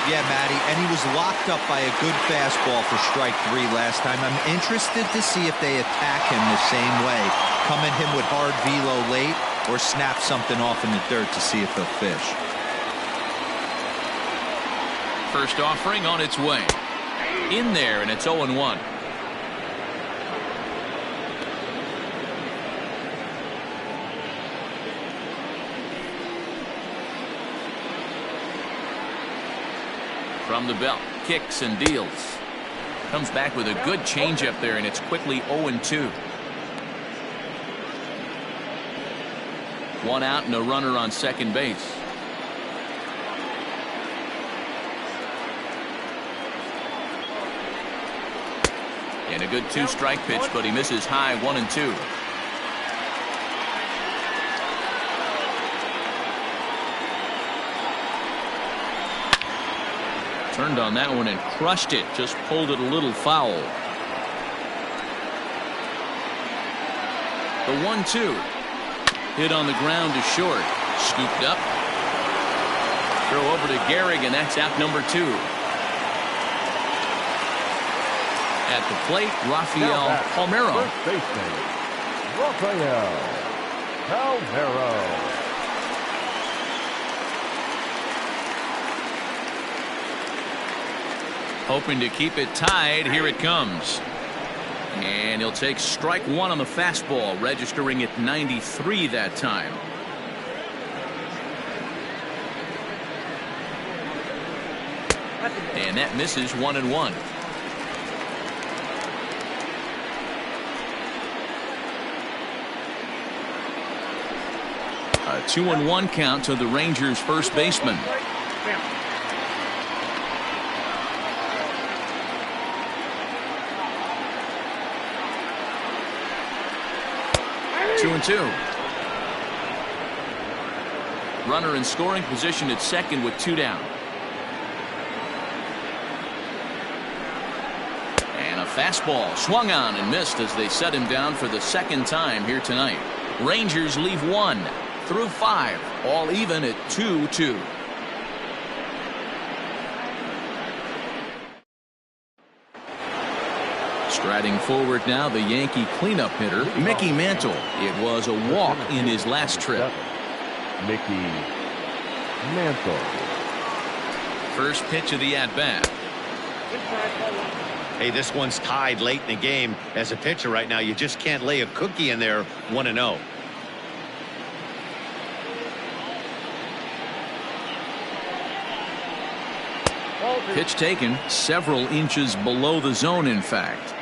Yeah, Matty, and he was locked up by a good fastball for strike 3 last time. I'm interested to see if they attack him the same way. Come at him with hard velo late or snap something off in the dirt to see if he'll fish. First offering on its way. In there, and it's 0-1. From the belt, kicks and deals. Comes back with a good changeup there, and it's quickly 0-2. 1 out and a runner on second base. And a good 2-strike pitch, but he misses high, 1-2. Turned on that one and crushed it. Just pulled it a little foul. The 1-2. Hit on the ground to short. Scooped up. Throw over to Gehrig, and that's out number 2. At the plate, Rafael Palmeiro. First baseman, Rafael Palmeiro. Hoping to keep it tied. Here it comes. And he'll take strike 1 on the fastball, registering at 93 that time. And that misses, 1-1. A 2-1 count to the Rangers' first baseman. Two and 2. Runner in scoring position at second with 2 down. And a fastball swung on and missed as they set him down for the second time here tonight. Rangers leave 1 through 5, all even at 2-2. Striding forward now, the Yankee cleanup hitter, Mickey Mantle. It was a walk in his last trip. Mickey Mantle. First pitch of the at-bat. Hey, this one's tied late in the game. As a pitcher right now, you just can't lay a cookie in there. 1-0. Pitch taken several inches below the zone, in fact.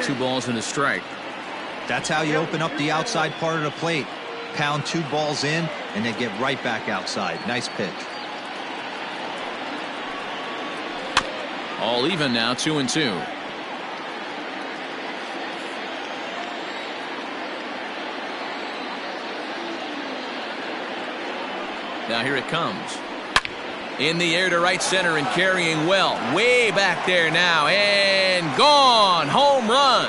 Two balls and a strike. That's how you open up the outside part of the plate. Pound 2 balls in and then get right back outside. Nice pitch. All even now, 2-2. Now here it comes. In the air to right center and carrying well. Way back there now. And gone. Home run.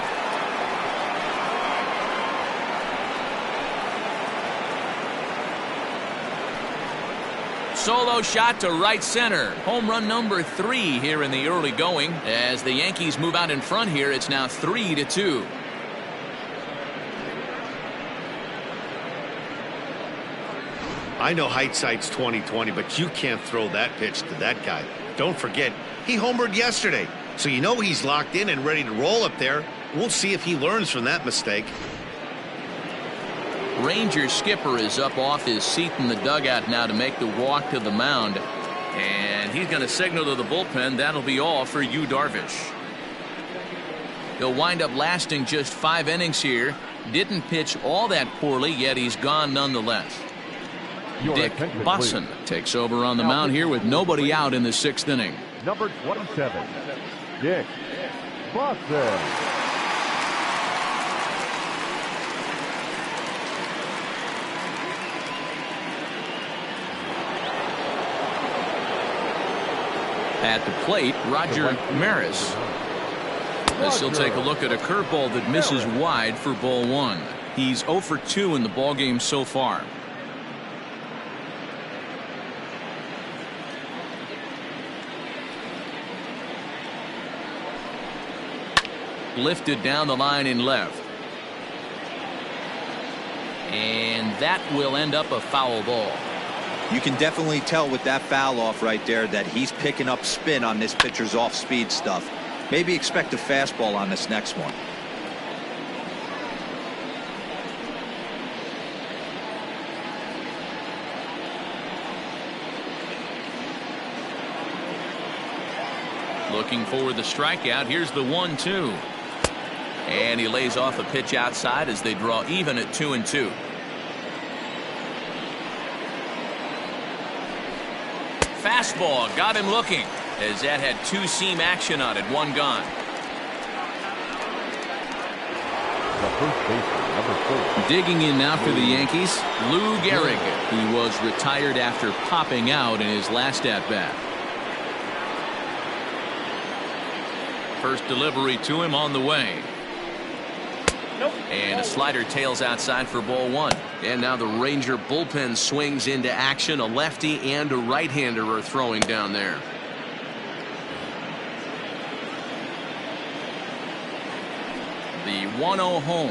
solo shot to right center. Home run number 3 here in the early going. As the Yankees move out in front here, it's now 3-2. I know hindsight's 20/20, but you can't throw that pitch to that guy. Don't forget, he homered yesterday, so you know he's locked in and ready to roll up there. We'll see if he learns from that mistake. Ranger skipper is up off his seat in the dugout now to make the walk to the mound. And he's going to signal to the bullpen. That'll be all for Yu Darvish. He'll wind up lasting just 5 innings here. Didn't pitch all that poorly, yet he's gone nonetheless. Dick Busson takes over on the mound here with nobody out in the 6th inning. Number 27, Dick Busson. At the plate, Roger Maris. As he'll take a look at a curveball that misses wide for ball 1. He's 0 for 2 in the ballgame so far. Lifted down the line in left. And that will end up a foul ball. You can definitely tell with that foul off right there that he's picking up spin on this pitcher's off-speed stuff. Maybe expect a fastball on this next one. Looking for the strikeout. Here's the 1-2. And he lays off a pitch outside as they draw even at 2-2. Fastball got him looking as that had 2-seam action on it. 1 gone. The first baseman, number 4. Digging in now for the Yankees, Lou Gehrig. He was retired after popping out in his last at-bat. First delivery to him on the way. And a slider tails outside for ball 1. And now the Ranger bullpen swings into action. A lefty and a right-hander are throwing down there. The 1-0 home.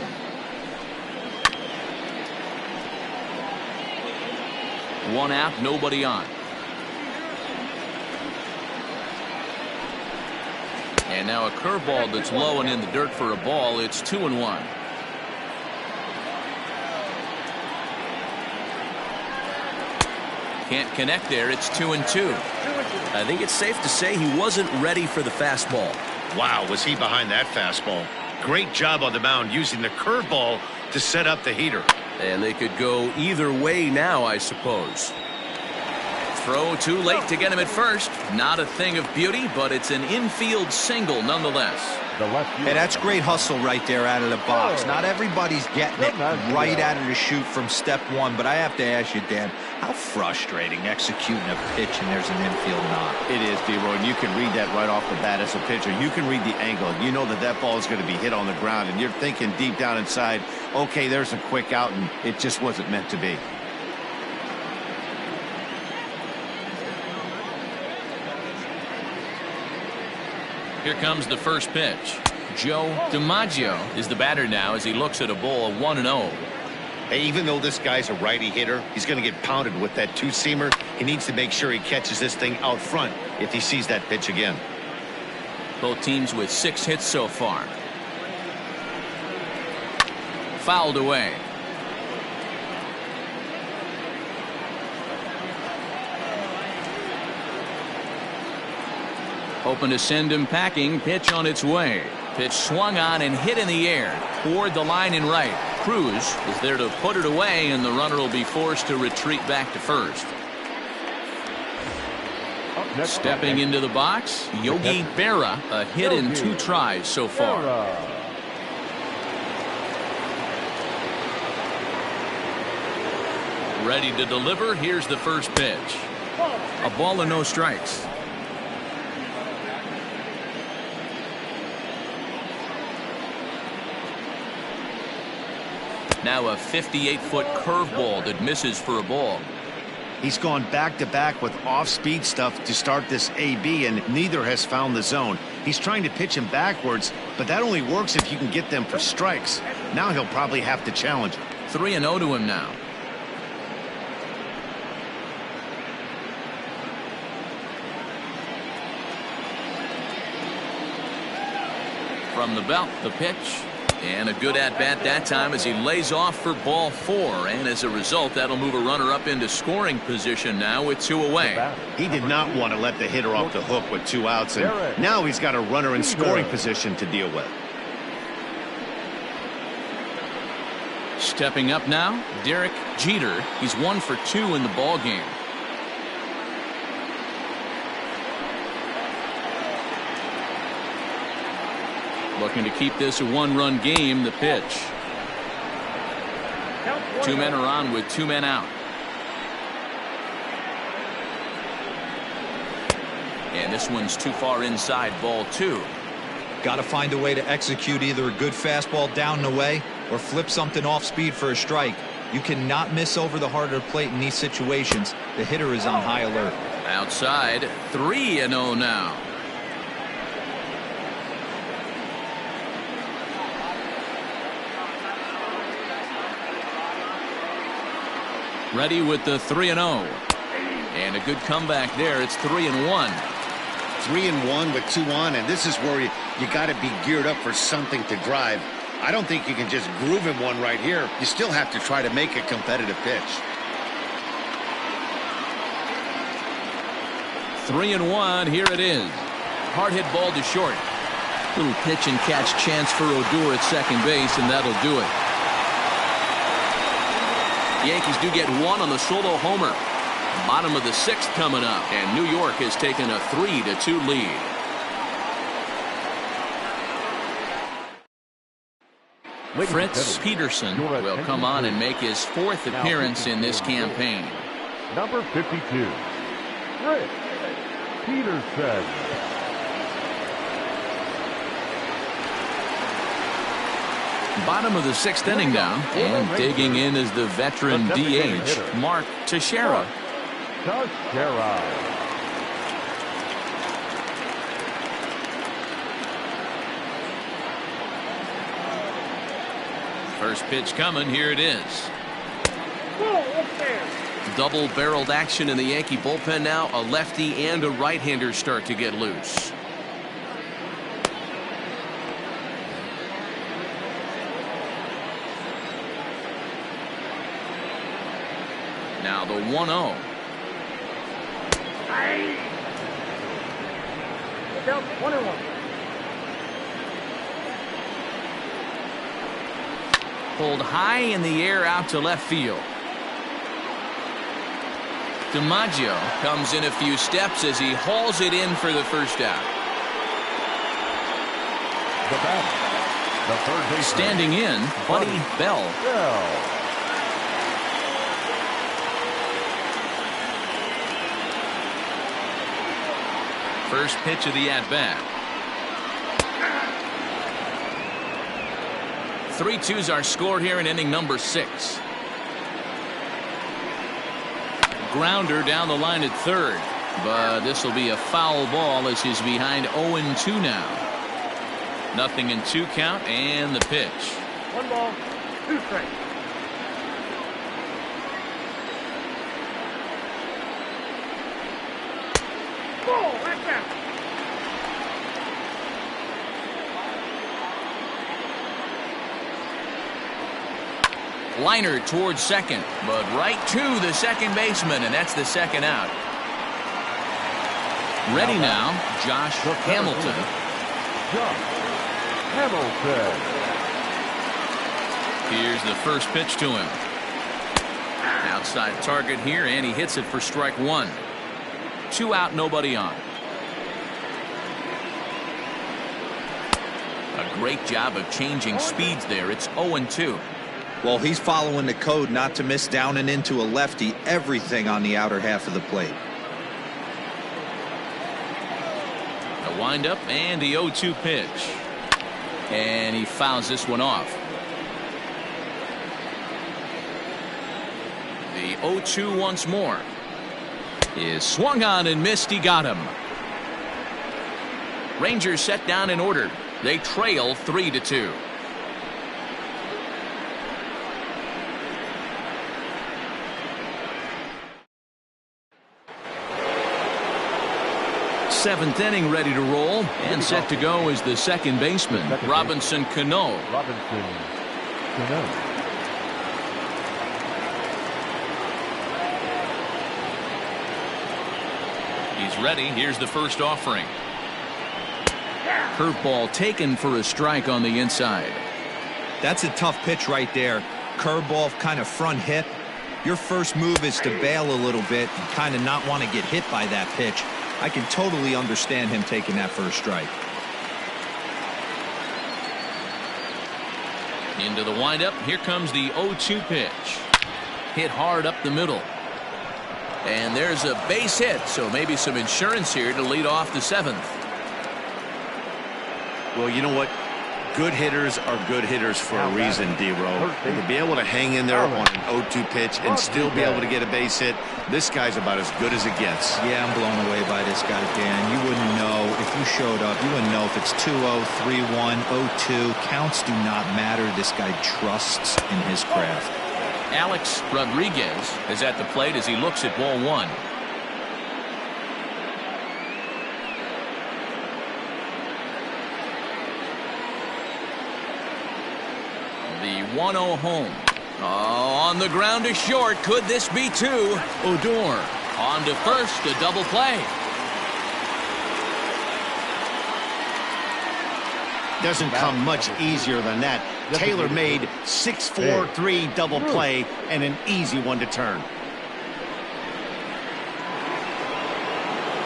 One out, nobody on. And now a curveball that's low and in the dirt for a ball. It's 2-1. Can't connect there. It's 2-2. I think it's safe to say he wasn't ready for the fastball. Wow, was he behind that fastball. Great job on the mound using the curveball to set up the heater. And they could go either way now, I suppose. Throw too late to get him at first. Not a thing of beauty, but it's an infield single nonetheless. Hey, that's great hustle right there out of the box. Not everybody's getting it right out of the chute from step 1, but I have to ask you, Dan, how frustrating executing a pitch and there's an infield knock. It is, D-Roy, and you can read that right off the bat as a pitcher. You can read the angle. You know that that ball is going to be hit on the ground, and you're thinking deep down inside, okay, there's a quick out, and it just wasn't meant to be. Here comes the first pitch. Joe DiMaggio is the batter now as he looks at a ball 1-0. Hey, even though this guy's a righty hitter, he's going to get pounded with that 2-seamer. He needs to make sure he catches this thing out front if he sees that pitch again. Both teams with 6 hits so far. Fouled away. Hoping to send him packing. Pitch on its way. Pitch swung on and hit in the air toward the line in right. Cruz is there to put it away, and the runner will be forced to retreat back to first. Stepping into the box, Yogi Berra, a hit in 2 tries so far. Ready to deliver. Here's the first pitch. A ball and no strikes. Now a 58-foot curveball that misses for a ball. He's gone back-to-back with off-speed stuff to start this AB, and neither has found the zone. He's trying to pitch him backwards, but that only works if you can get them for strikes. Now he'll probably have to challenge him. 3-0 to him now. From the belt, the pitch. And a good at-bat that time as he lays off for ball 4. And as a result, that'll move a runner up into scoring position now with 2 away. He did not want to let the hitter off the hook with 2 outs, and now he's got a runner in scoring position to deal with. Stepping up now, Derek Jeter. He's 1 for 2 in the ball game. Looking to keep this a 1-run game. The pitch. 2 men are on with 2 men out. And this one's too far inside, ball 2. Got to find a way to execute either a good fastball down and away or flip something off speed for a strike. You cannot miss over the heart of the plate in these situations. The hitter is on high alert. Outside, 3-0 now. Ready with the 3-0. And a good comeback there. It's 3-1. 3-1 with 2 on, and this is where you got to be geared up for something to drive. I don't think you can just groove him one right here. You still have to try to make a competitive pitch. 3-1. Here it is. Hard hit ball to short. Little pitch and catch chance for Odor at second base, and that'll do it. Yankees do get 1 on the solo homer. Bottom of the 6th coming up, and New York has taken a 3-2 lead. Fritz Peterson will come on and make his 4th appearance in this campaign. Number 52, Fritz Peterson. Bottom of the 6th inning now, and digging in is the veteran DH, Mark Teixeira. First pitch coming. Here it is. Double-barreled action in the Yankee bullpen now. A lefty and a right-hander start to get loose. Now the 1-0. Pulled high in the air out to left field. DiMaggio comes in a few steps as he hauls it in for the first out. The third baseman, standing in, Buddy Bell. First pitch of the at-bat. 3-2's our score here in inning number 6. Grounder down the line at third, but this will be a foul ball as he's behind 0-2 now. 0-2 count, and the pitch. 1 ball, 2 strikes. Liner towards second, but right to the second baseman, and that's the second out. Ready now, Josh Hamilton. Josh Hamilton. Here's the first pitch to him. Outside target here, and he hits it for strike 1. 2 out, nobody on. A great job of changing speeds there. It's 0-2. Well, he's following the code not to miss down and into a lefty. Everything on the outer half of the plate. A windup and the 0-2 pitch. And he fouls this one off. The 0-2 once more. is swung on and missed. He got him. Rangers set down in order. They trail 3-2. Seventh inning ready to roll, and set to go is the second baseman, Robinson Cano. Robinson Cano. He's ready. Here's the first offering. Curveball taken for a strike on the inside. That's a tough pitch right there. Curveball, kind of front hip. Your first move is to bail a little bit and kind of not want to get hit by that pitch. I can totally understand him taking that first strike. Into the windup. Here comes the 0-2 pitch. Hit hard up the middle. And there's a base hit, so maybe some insurance here to lead off the seventh. Well, you know what? Good hitters are good hitters for a reason, D-Row. And to be able to hang in there on an 0-2 pitch and still be able to get a base hit, this guy's about as good as it gets. Yeah, I'm blown away by this guy, Dan. You wouldn't know if you showed up. You wouldn't know if it's 2-0, 3-1, 0-2. Counts do not matter. This guy trusts in his craft. Alex Rodriguez is at the plate as he looks at ball one. The 1-0 home. Oh, on the ground to short. Could this be two? Odor on to first, a double play. Doesn't come much easier than that. Tailor-made 6-4-3 double play and an easy one to turn.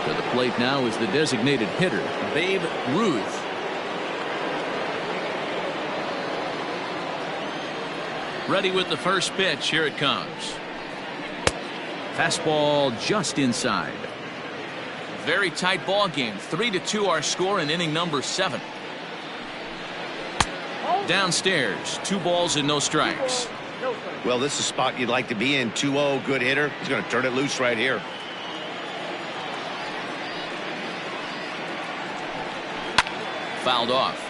To the plate now is the designated hitter, Babe Ruth. Ready with the first pitch. Here it comes. Fastball just inside. Very tight ball game. 3-2 our score in inning number 7. Downstairs, 2 balls and no strikes. Well, this is a spot you'd like to be in. 2-0, good hitter. He's going to turn it loose right here. Fouled off.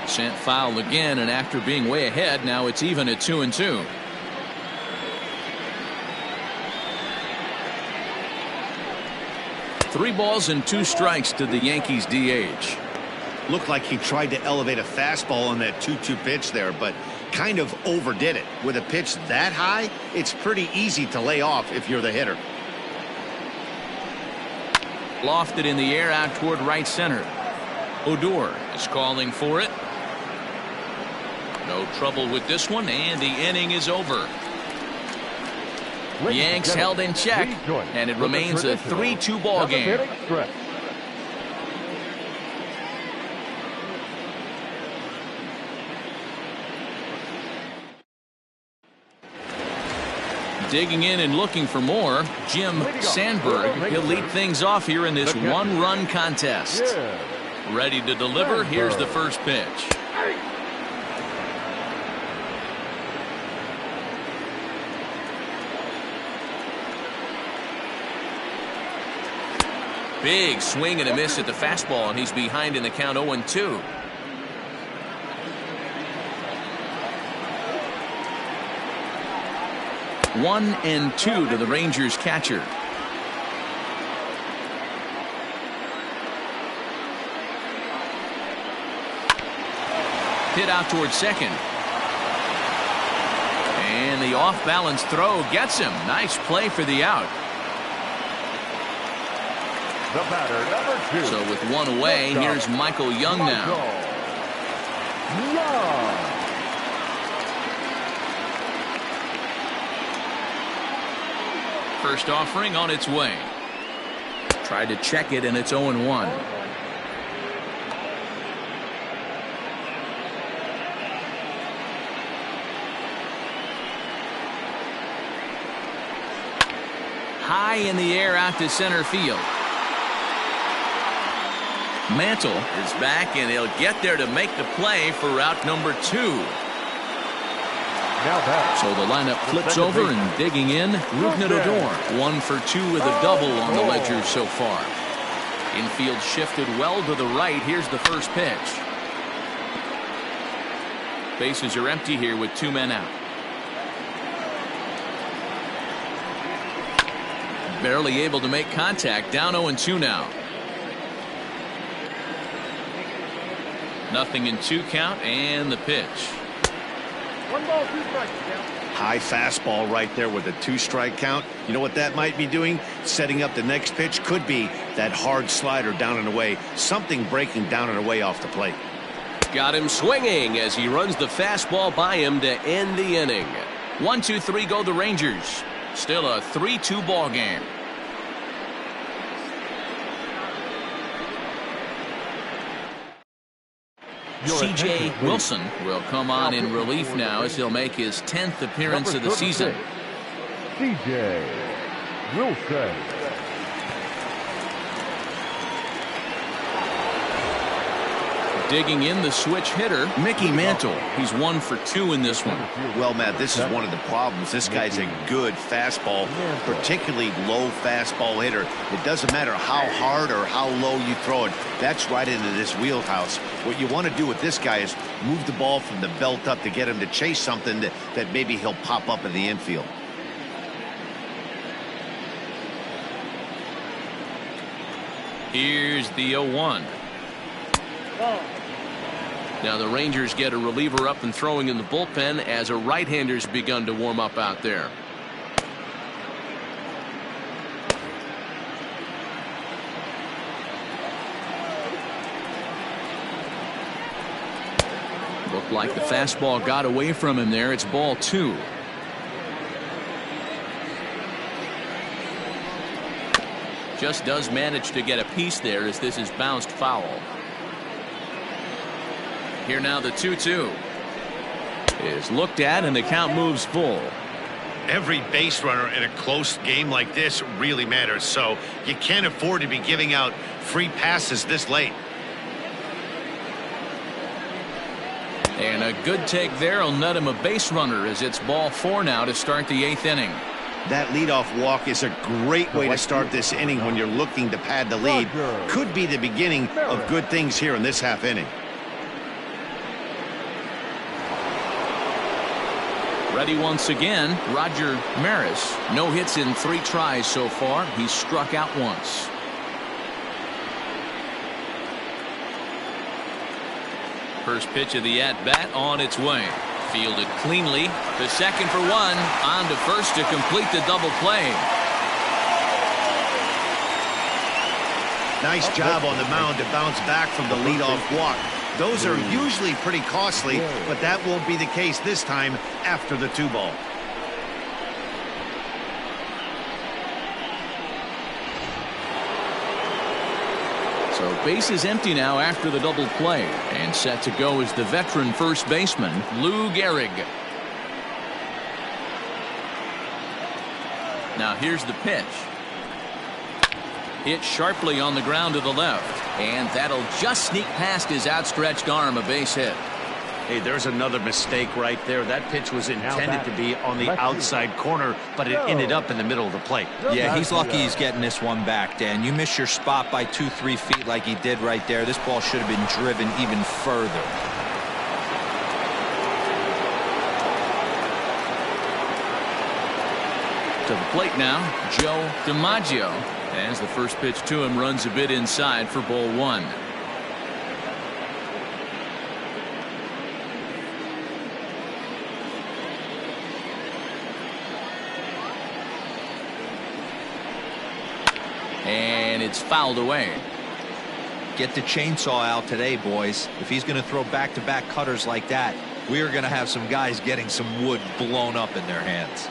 Sent foul again, and after being way ahead, now it's even at 2-2. Three balls and 2 strikes to the Yankees DH. Looked like he tried to elevate a fastball on that 2-2 pitch there, but kind of overdid it. With a pitch that high, it's pretty easy to lay off if you're the hitter. Lofted in the air out toward right center. Odor is calling for it. No trouble with this one, and the inning is over. Yanks held in check, and it remains a 3-2 ball game. Digging in and looking for more, Jim Sandberg. He'll lead things off here in this one-run contest. Ready to deliver. Here's the first pitch. Big swing and a miss at the fastball, and he's behind in the count 0-2. One and 2 to the Rangers catcher. Hit out towards second. And the off-balance throw gets him. Nice play for the out. The batter, number 2. So with one away, here's Michael Young now. First offering on its way. Tried to check it, and it's 0-1. High in the air out to center field. Mantle is back, and he'll get there to make the play for out number 2. Now back. So the lineup flips over, and digging in, Rougned Odor. 1 for 2 with a double on the ledger so far. Infield shifted well to the right. Here's the first pitch. Bases are empty here with 2 men out. Barely able to make contact. Down 0-2 now. 0-2 count, and the pitch. 1 ball, 2 strikes. High fastball right there with a 2-strike count. You know what that might be doing? Setting up the next pitch. Could be that hard slider down and away. Something breaking down and away off the plate. Got him swinging as he runs the fastball by him to end the inning. 1-2-3 go the Rangers. Still a 3-2 ball game. C.J. Wilson will come on in relief now as he'll make his 10th appearance of the season. C.J. Wilson. Digging in, the switch hitter, Mickey Mantle. He's 1 for 2 in this one. Well, Matt, this is one of the problems. This guy's a good fastball, particularly low fastball hitter. It doesn't matter how hard or how low you throw it. That's right into this wheelhouse. What you want to do with this guy is move the ball from the belt up to get him to chase something that maybe he'll pop up in the infield. Here's the 0-1. Now the Rangers get a reliever up and throwing in the bullpen as a right-hander's begun to warm up out there. Looked like the fastball got away from him there. It's ball 2. Just does manage to get a piece there as this is bounced foul. Here now the 2-2 is looked at, and the count moves full. Every base runner in a close game like this really matters, so you can't afford to be giving out free passes this late. And a good take there will net him a base runner as it's ball 4 now to start the 8th inning. That leadoff walk is a great way to start this inning when you're looking to pad the lead. Could be the beginning of good things here in this half inning. Ready once again, Roger Maris. No hits in 3 tries so far. He's struck out once. First pitch of the at-bat on its way. Fielded cleanly. The second for 1. On to first to complete the double play. Nice job on the mound to bounce back from the leadoff walk. Those are usually pretty costly, but that won't be the case this time after the 2-ball. So base is empty now after the double play, and set to go is the veteran first baseman Lou Gehrig. Now here's the pitch. Hit sharply on the ground to the left, and that'll just sneak past his outstretched arm, a base hit. Hey, there's another mistake right there. That pitch was intended to be on the outside corner, but it ended up in the middle of the plate. Yeah, he's lucky he's getting this one back, Dan. You miss your spot by 2-3 feet like he did right there. This ball should have been driven even further. To the plate now, Joe DiMaggio, as the first pitch to him runs a bit inside for ball 1. And it's fouled away. Get the chainsaw out today, boys. If he's going to throw back-to-back cutters like that, we are going to have some guys getting some wood blown up in their hands.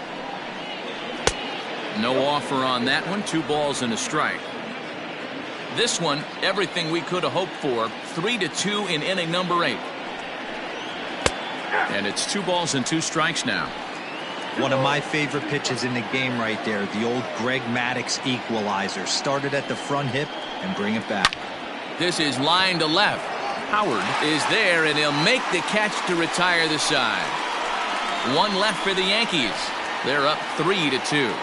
No offer on that one. 2 balls and a strike. This one, everything we could have hoped for. 3-2 in inning number 8. And it's 2 balls and 2 strikes now. One of my favorite pitches in the game right there, the old Greg Maddux equalizer. Started at the front hip and bring it back. This is line to left. Howard is there, and he'll make the catch to retire the side. One left for the Yankees. They're up 3-2.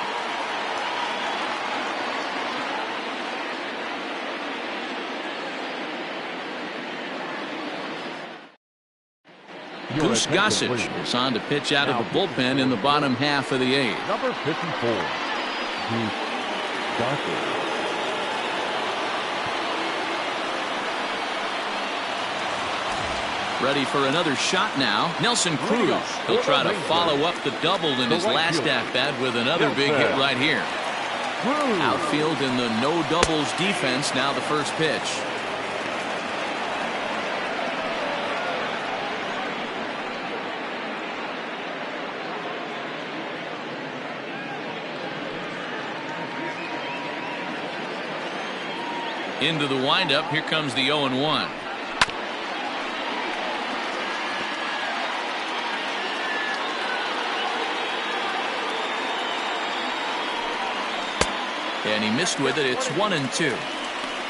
Goose Gossage is on to pitch out of the bullpen in the bottom half of the eighth. Number 54, Goose Gossage. Ready for another shot now. Nelson Cruz. He'll try to follow up the double in his last at-bat with another big hit right here. Outfield in the no doubles defense. Now the first pitch. Into the windup. Here comes the 0-1. And he missed with it. It's 1-2.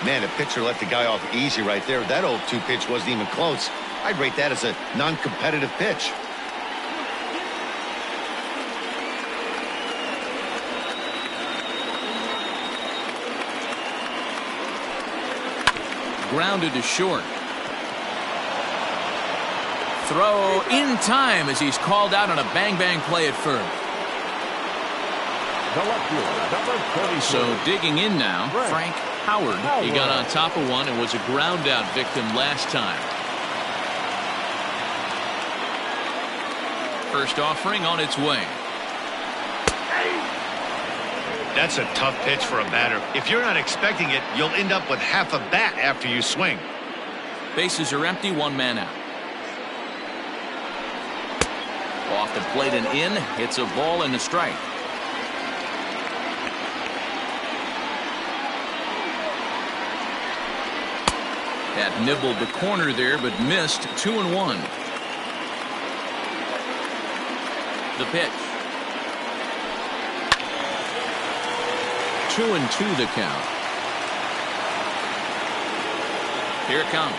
Man, the pitcher let the guy off easy right there. That 0-2 pitch wasn't even close. I'd rate that as a non-competitive pitch. Grounded to short. Throw in time as he's called out on a bang-bang play at first. So digging in now, Frank Howard. He got on top of one and was a ground out victim last time. First offering on its way. That's a tough pitch for a batter. If you're not expecting it, you'll end up with half a bat after you swing. Bases are empty, one man out. Off the plate and in. It's a ball and a strike. That nibbled the corner there, but missed. 2-1. The pitch. 2-2 the count. Here it comes.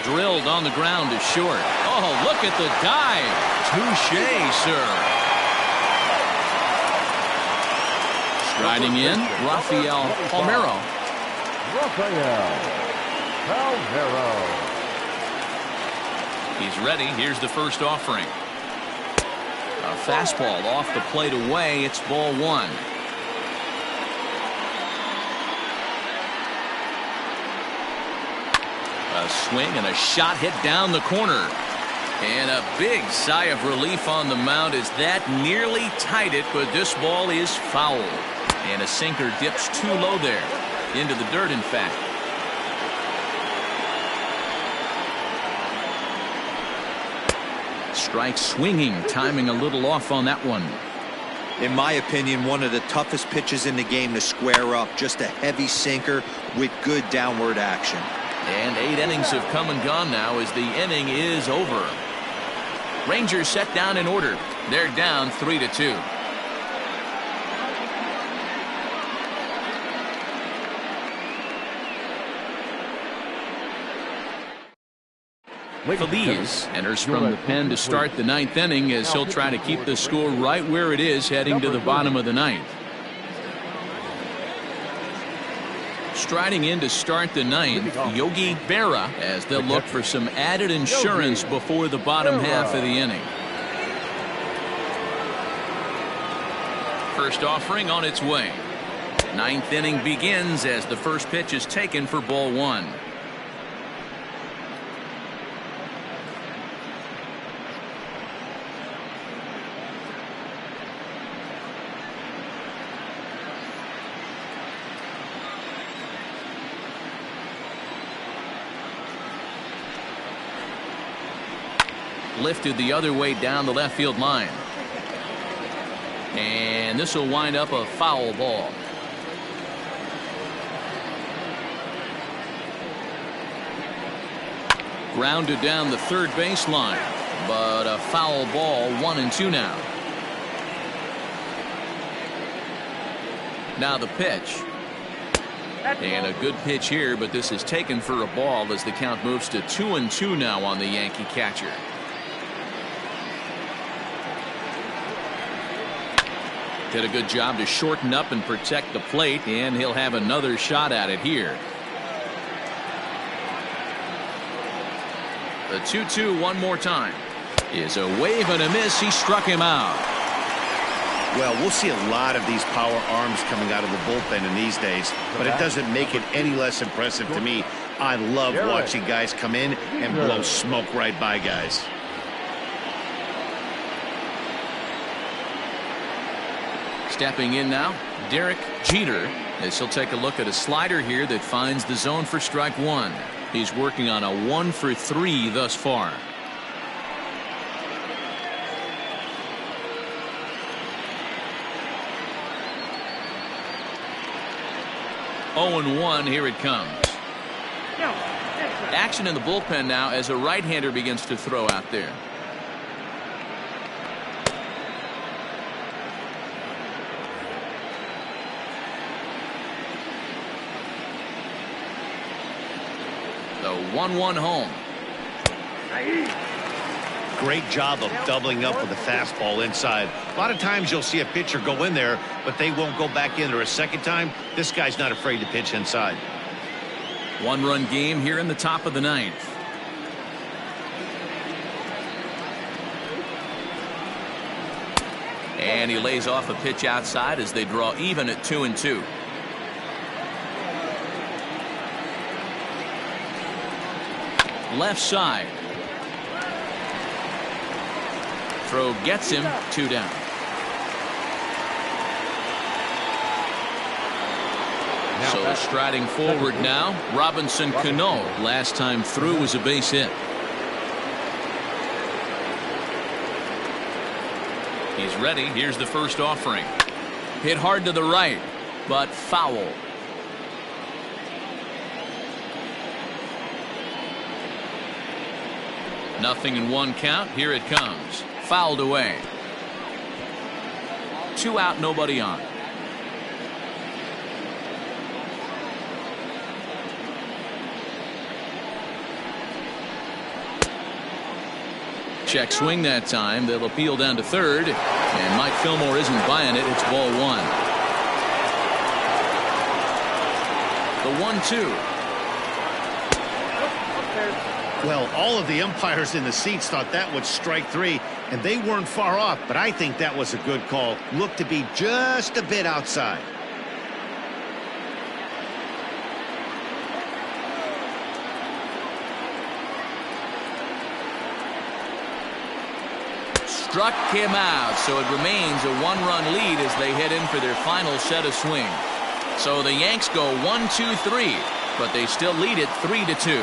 Drilled on the ground to short. Oh, look at the dive. Touché, sir. Striding in, Rafael Palmeiro. He's ready. Here's the first offering. A fastball off the plate away. It's ball one. A swing and a shot hit down the corner. And a big sigh of relief on the mound as that nearly tied it, but this ball is foul. And a sinker dips too low there. Into the dirt, in fact. Strike swinging, timing a little off on that one. In my opinion, one of the toughest pitches in the game to square up. Just a heavy sinker with good downward action. And 8 innings have come and gone now as the inning is over. Rangers set down in order. They're down 3-2. Feliz enters from the pen to start the 9th inning as he'll try to keep the score right where it is heading to the bottom of the 9th. Striding in to start the 9th, Yogi Berra, as they'll look for some added insurance before the bottom half of the inning. First offering on its way. 9th inning begins as the first pitch is taken for ball one. Lifted the other way down the left field line. And this will wind up a foul ball. Grounded down the third baseline, but a foul ball. 1-2 now. Now the pitch. And a good pitch here, but this is taken for a ball as the count moves to 2-2 now on the Yankee catcher. Did a good job to shorten up and protect the plate, and he'll have another shot at it here. The 2-2 one more time. Is a wave and a miss. He struck him out. Well, we'll see a lot of these power arms coming out of the bullpen in these days, but it doesn't make it any less impressive to me. I love watching guys come in and blow smoke right by guys. Stepping in now, Derek Jeter, as he'll take a look at a slider here that finds the zone for strike one. He's working on a 1-for-3 thus far. Oh, 0-1, here it comes. Action in the bullpen now as a right-hander begins to throw out there. The 1-1 home. Great job of doubling up with the fastball inside. A lot of times you'll see a pitcher go in there, but they won't go back in there a second time. This guy's not afraid to pitch inside. One-run game here in the top of the ninth. And he lays off a pitch outside as they draw even at 2-2. Left side. Throw gets him, 2 down. So striding forward now, Robinson Cano. Last time through was a base hit. He's ready. Here's the first offering. Hit hard to the right, but foul. Nothing in one count. Here it comes. Fouled away. 2 out, nobody on. Check swing that time. They'll appeal down to third. And Mike Fillmore isn't buying it. It's ball 1. The 1-2. Well, all of the umpires in the seats thought that was strike 3, and they weren't far off, but I think that was a good call. Looked to be just a bit outside. Struck him out, so it remains a 1-run lead as they head in for their final set of swings. So the Yanks go 1-2-3, but they still lead it 3-2.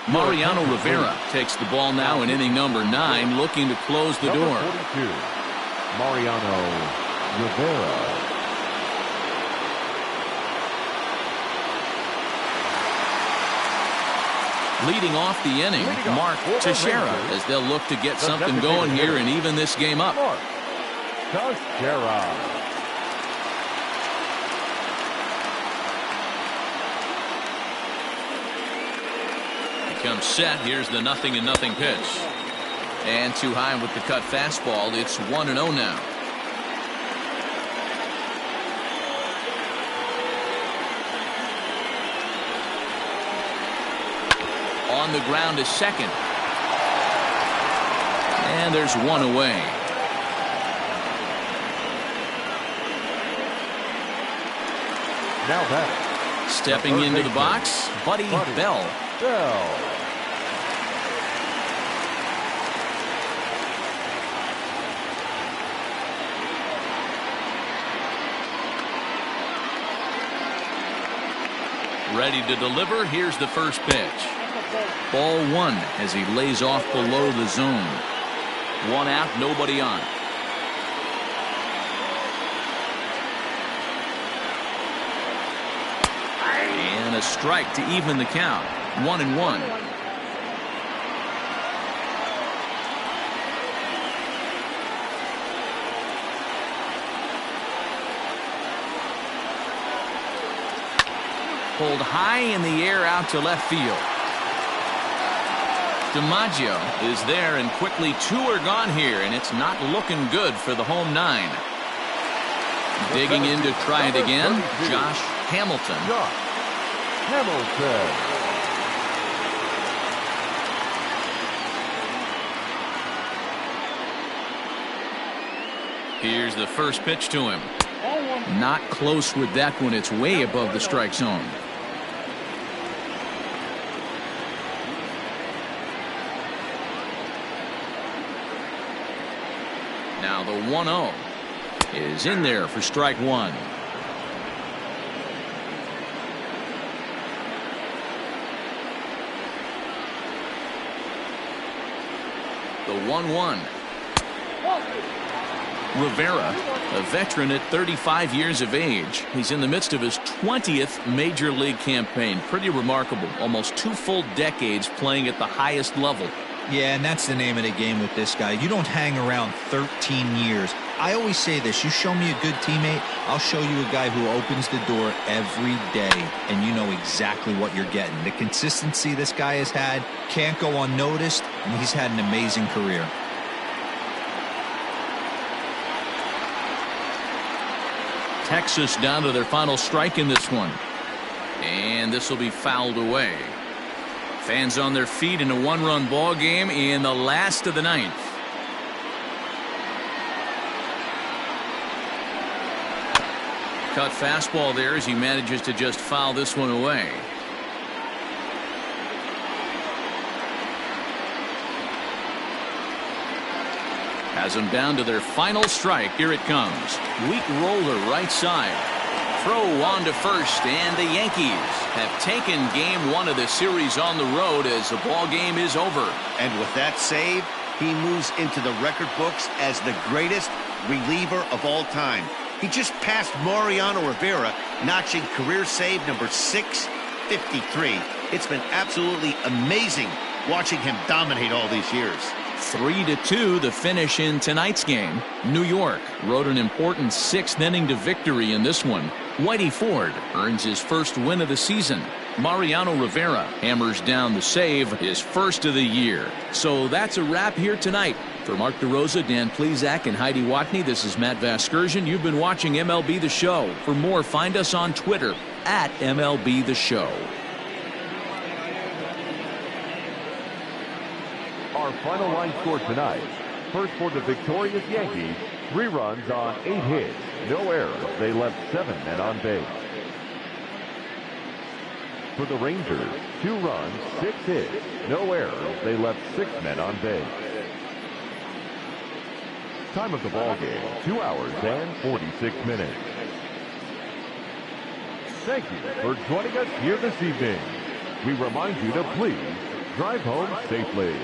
Mariano Rivera takes the ball now in inning number 9, looking to close the door. 42, Mariano Rivera. Leading off the inning, Mark Teixeira, as they'll look to get something going here and even this game up. Teixeira. Comes set. Here's the 0-0 pitch. And too high with the cut fastball. It's 1-0 now. On the ground is second. And there's 1 away. Now that stepping into the box, Buddy Bell. Ready to deliver. Here's the first pitch. Ball 1 as he lays off below the zone. 1 out, nobody on. And a strike to even the count. 1-1. Pulled high in the air out to left field. DiMaggio is there, and quickly 2 are gone here, and it's not looking good for the home 9. Digging in to try it again, Josh Hamilton. Here's the first pitch to him. Not close with that one. It's way above the strike zone. Now the 1-0 is in there for strike 1. The 1-1. Rivera, a veteran at 35 years of age. He's in the midst of his 20th major league campaign. Pretty remarkable. Almost 2 full decades playing at the highest level. Yeah, and that's the name of the game with this guy. You don't hang around 13 years. I always say this: you show me a good teammate, I'll show you a guy who opens the door every day, and you know exactly what you're getting. The consistency this guy has had can't go unnoticed, and he's had an amazing career. Texas down to their final strike in this one. And this will be fouled away. Fans on their feet in a 1-run ball game in the last of the 9th. Cut fastball there as he manages to just foul this one away. Has them down to their final strike. Here it comes. Weak roller right side. Throw on to first, and the Yankees have taken game 1 of the series on the road as the ball game is over. And with that save, he moves into the record books as the greatest reliever of all time. He just passed Mariano Rivera, notching career save number 653. It's been absolutely amazing watching him dominate all these years. 3-2 the finish in tonight's game. New York rode an important 6th inning to victory in this one. Whitey Ford earns his first win of the season. Mariano Rivera hammers down the save, his first of the year. So that's a wrap here tonight. For Mark DeRosa, Dan Plesac, and Heidi Watney, this is Matt Vasgersian. You've been watching MLB The Show. For more, find us on Twitter at MLB The Show. Our final line score tonight. First for the victorious Yankees, 3 runs on 8 hits, no errors. They left 7 men on base. For the Rangers, 2 runs, 6 hits, no errors. They left 6 men on base. Time of the ball game, 2 hours and 46 minutes. Thank you for joining us here this evening. We remind you to please drive home safely.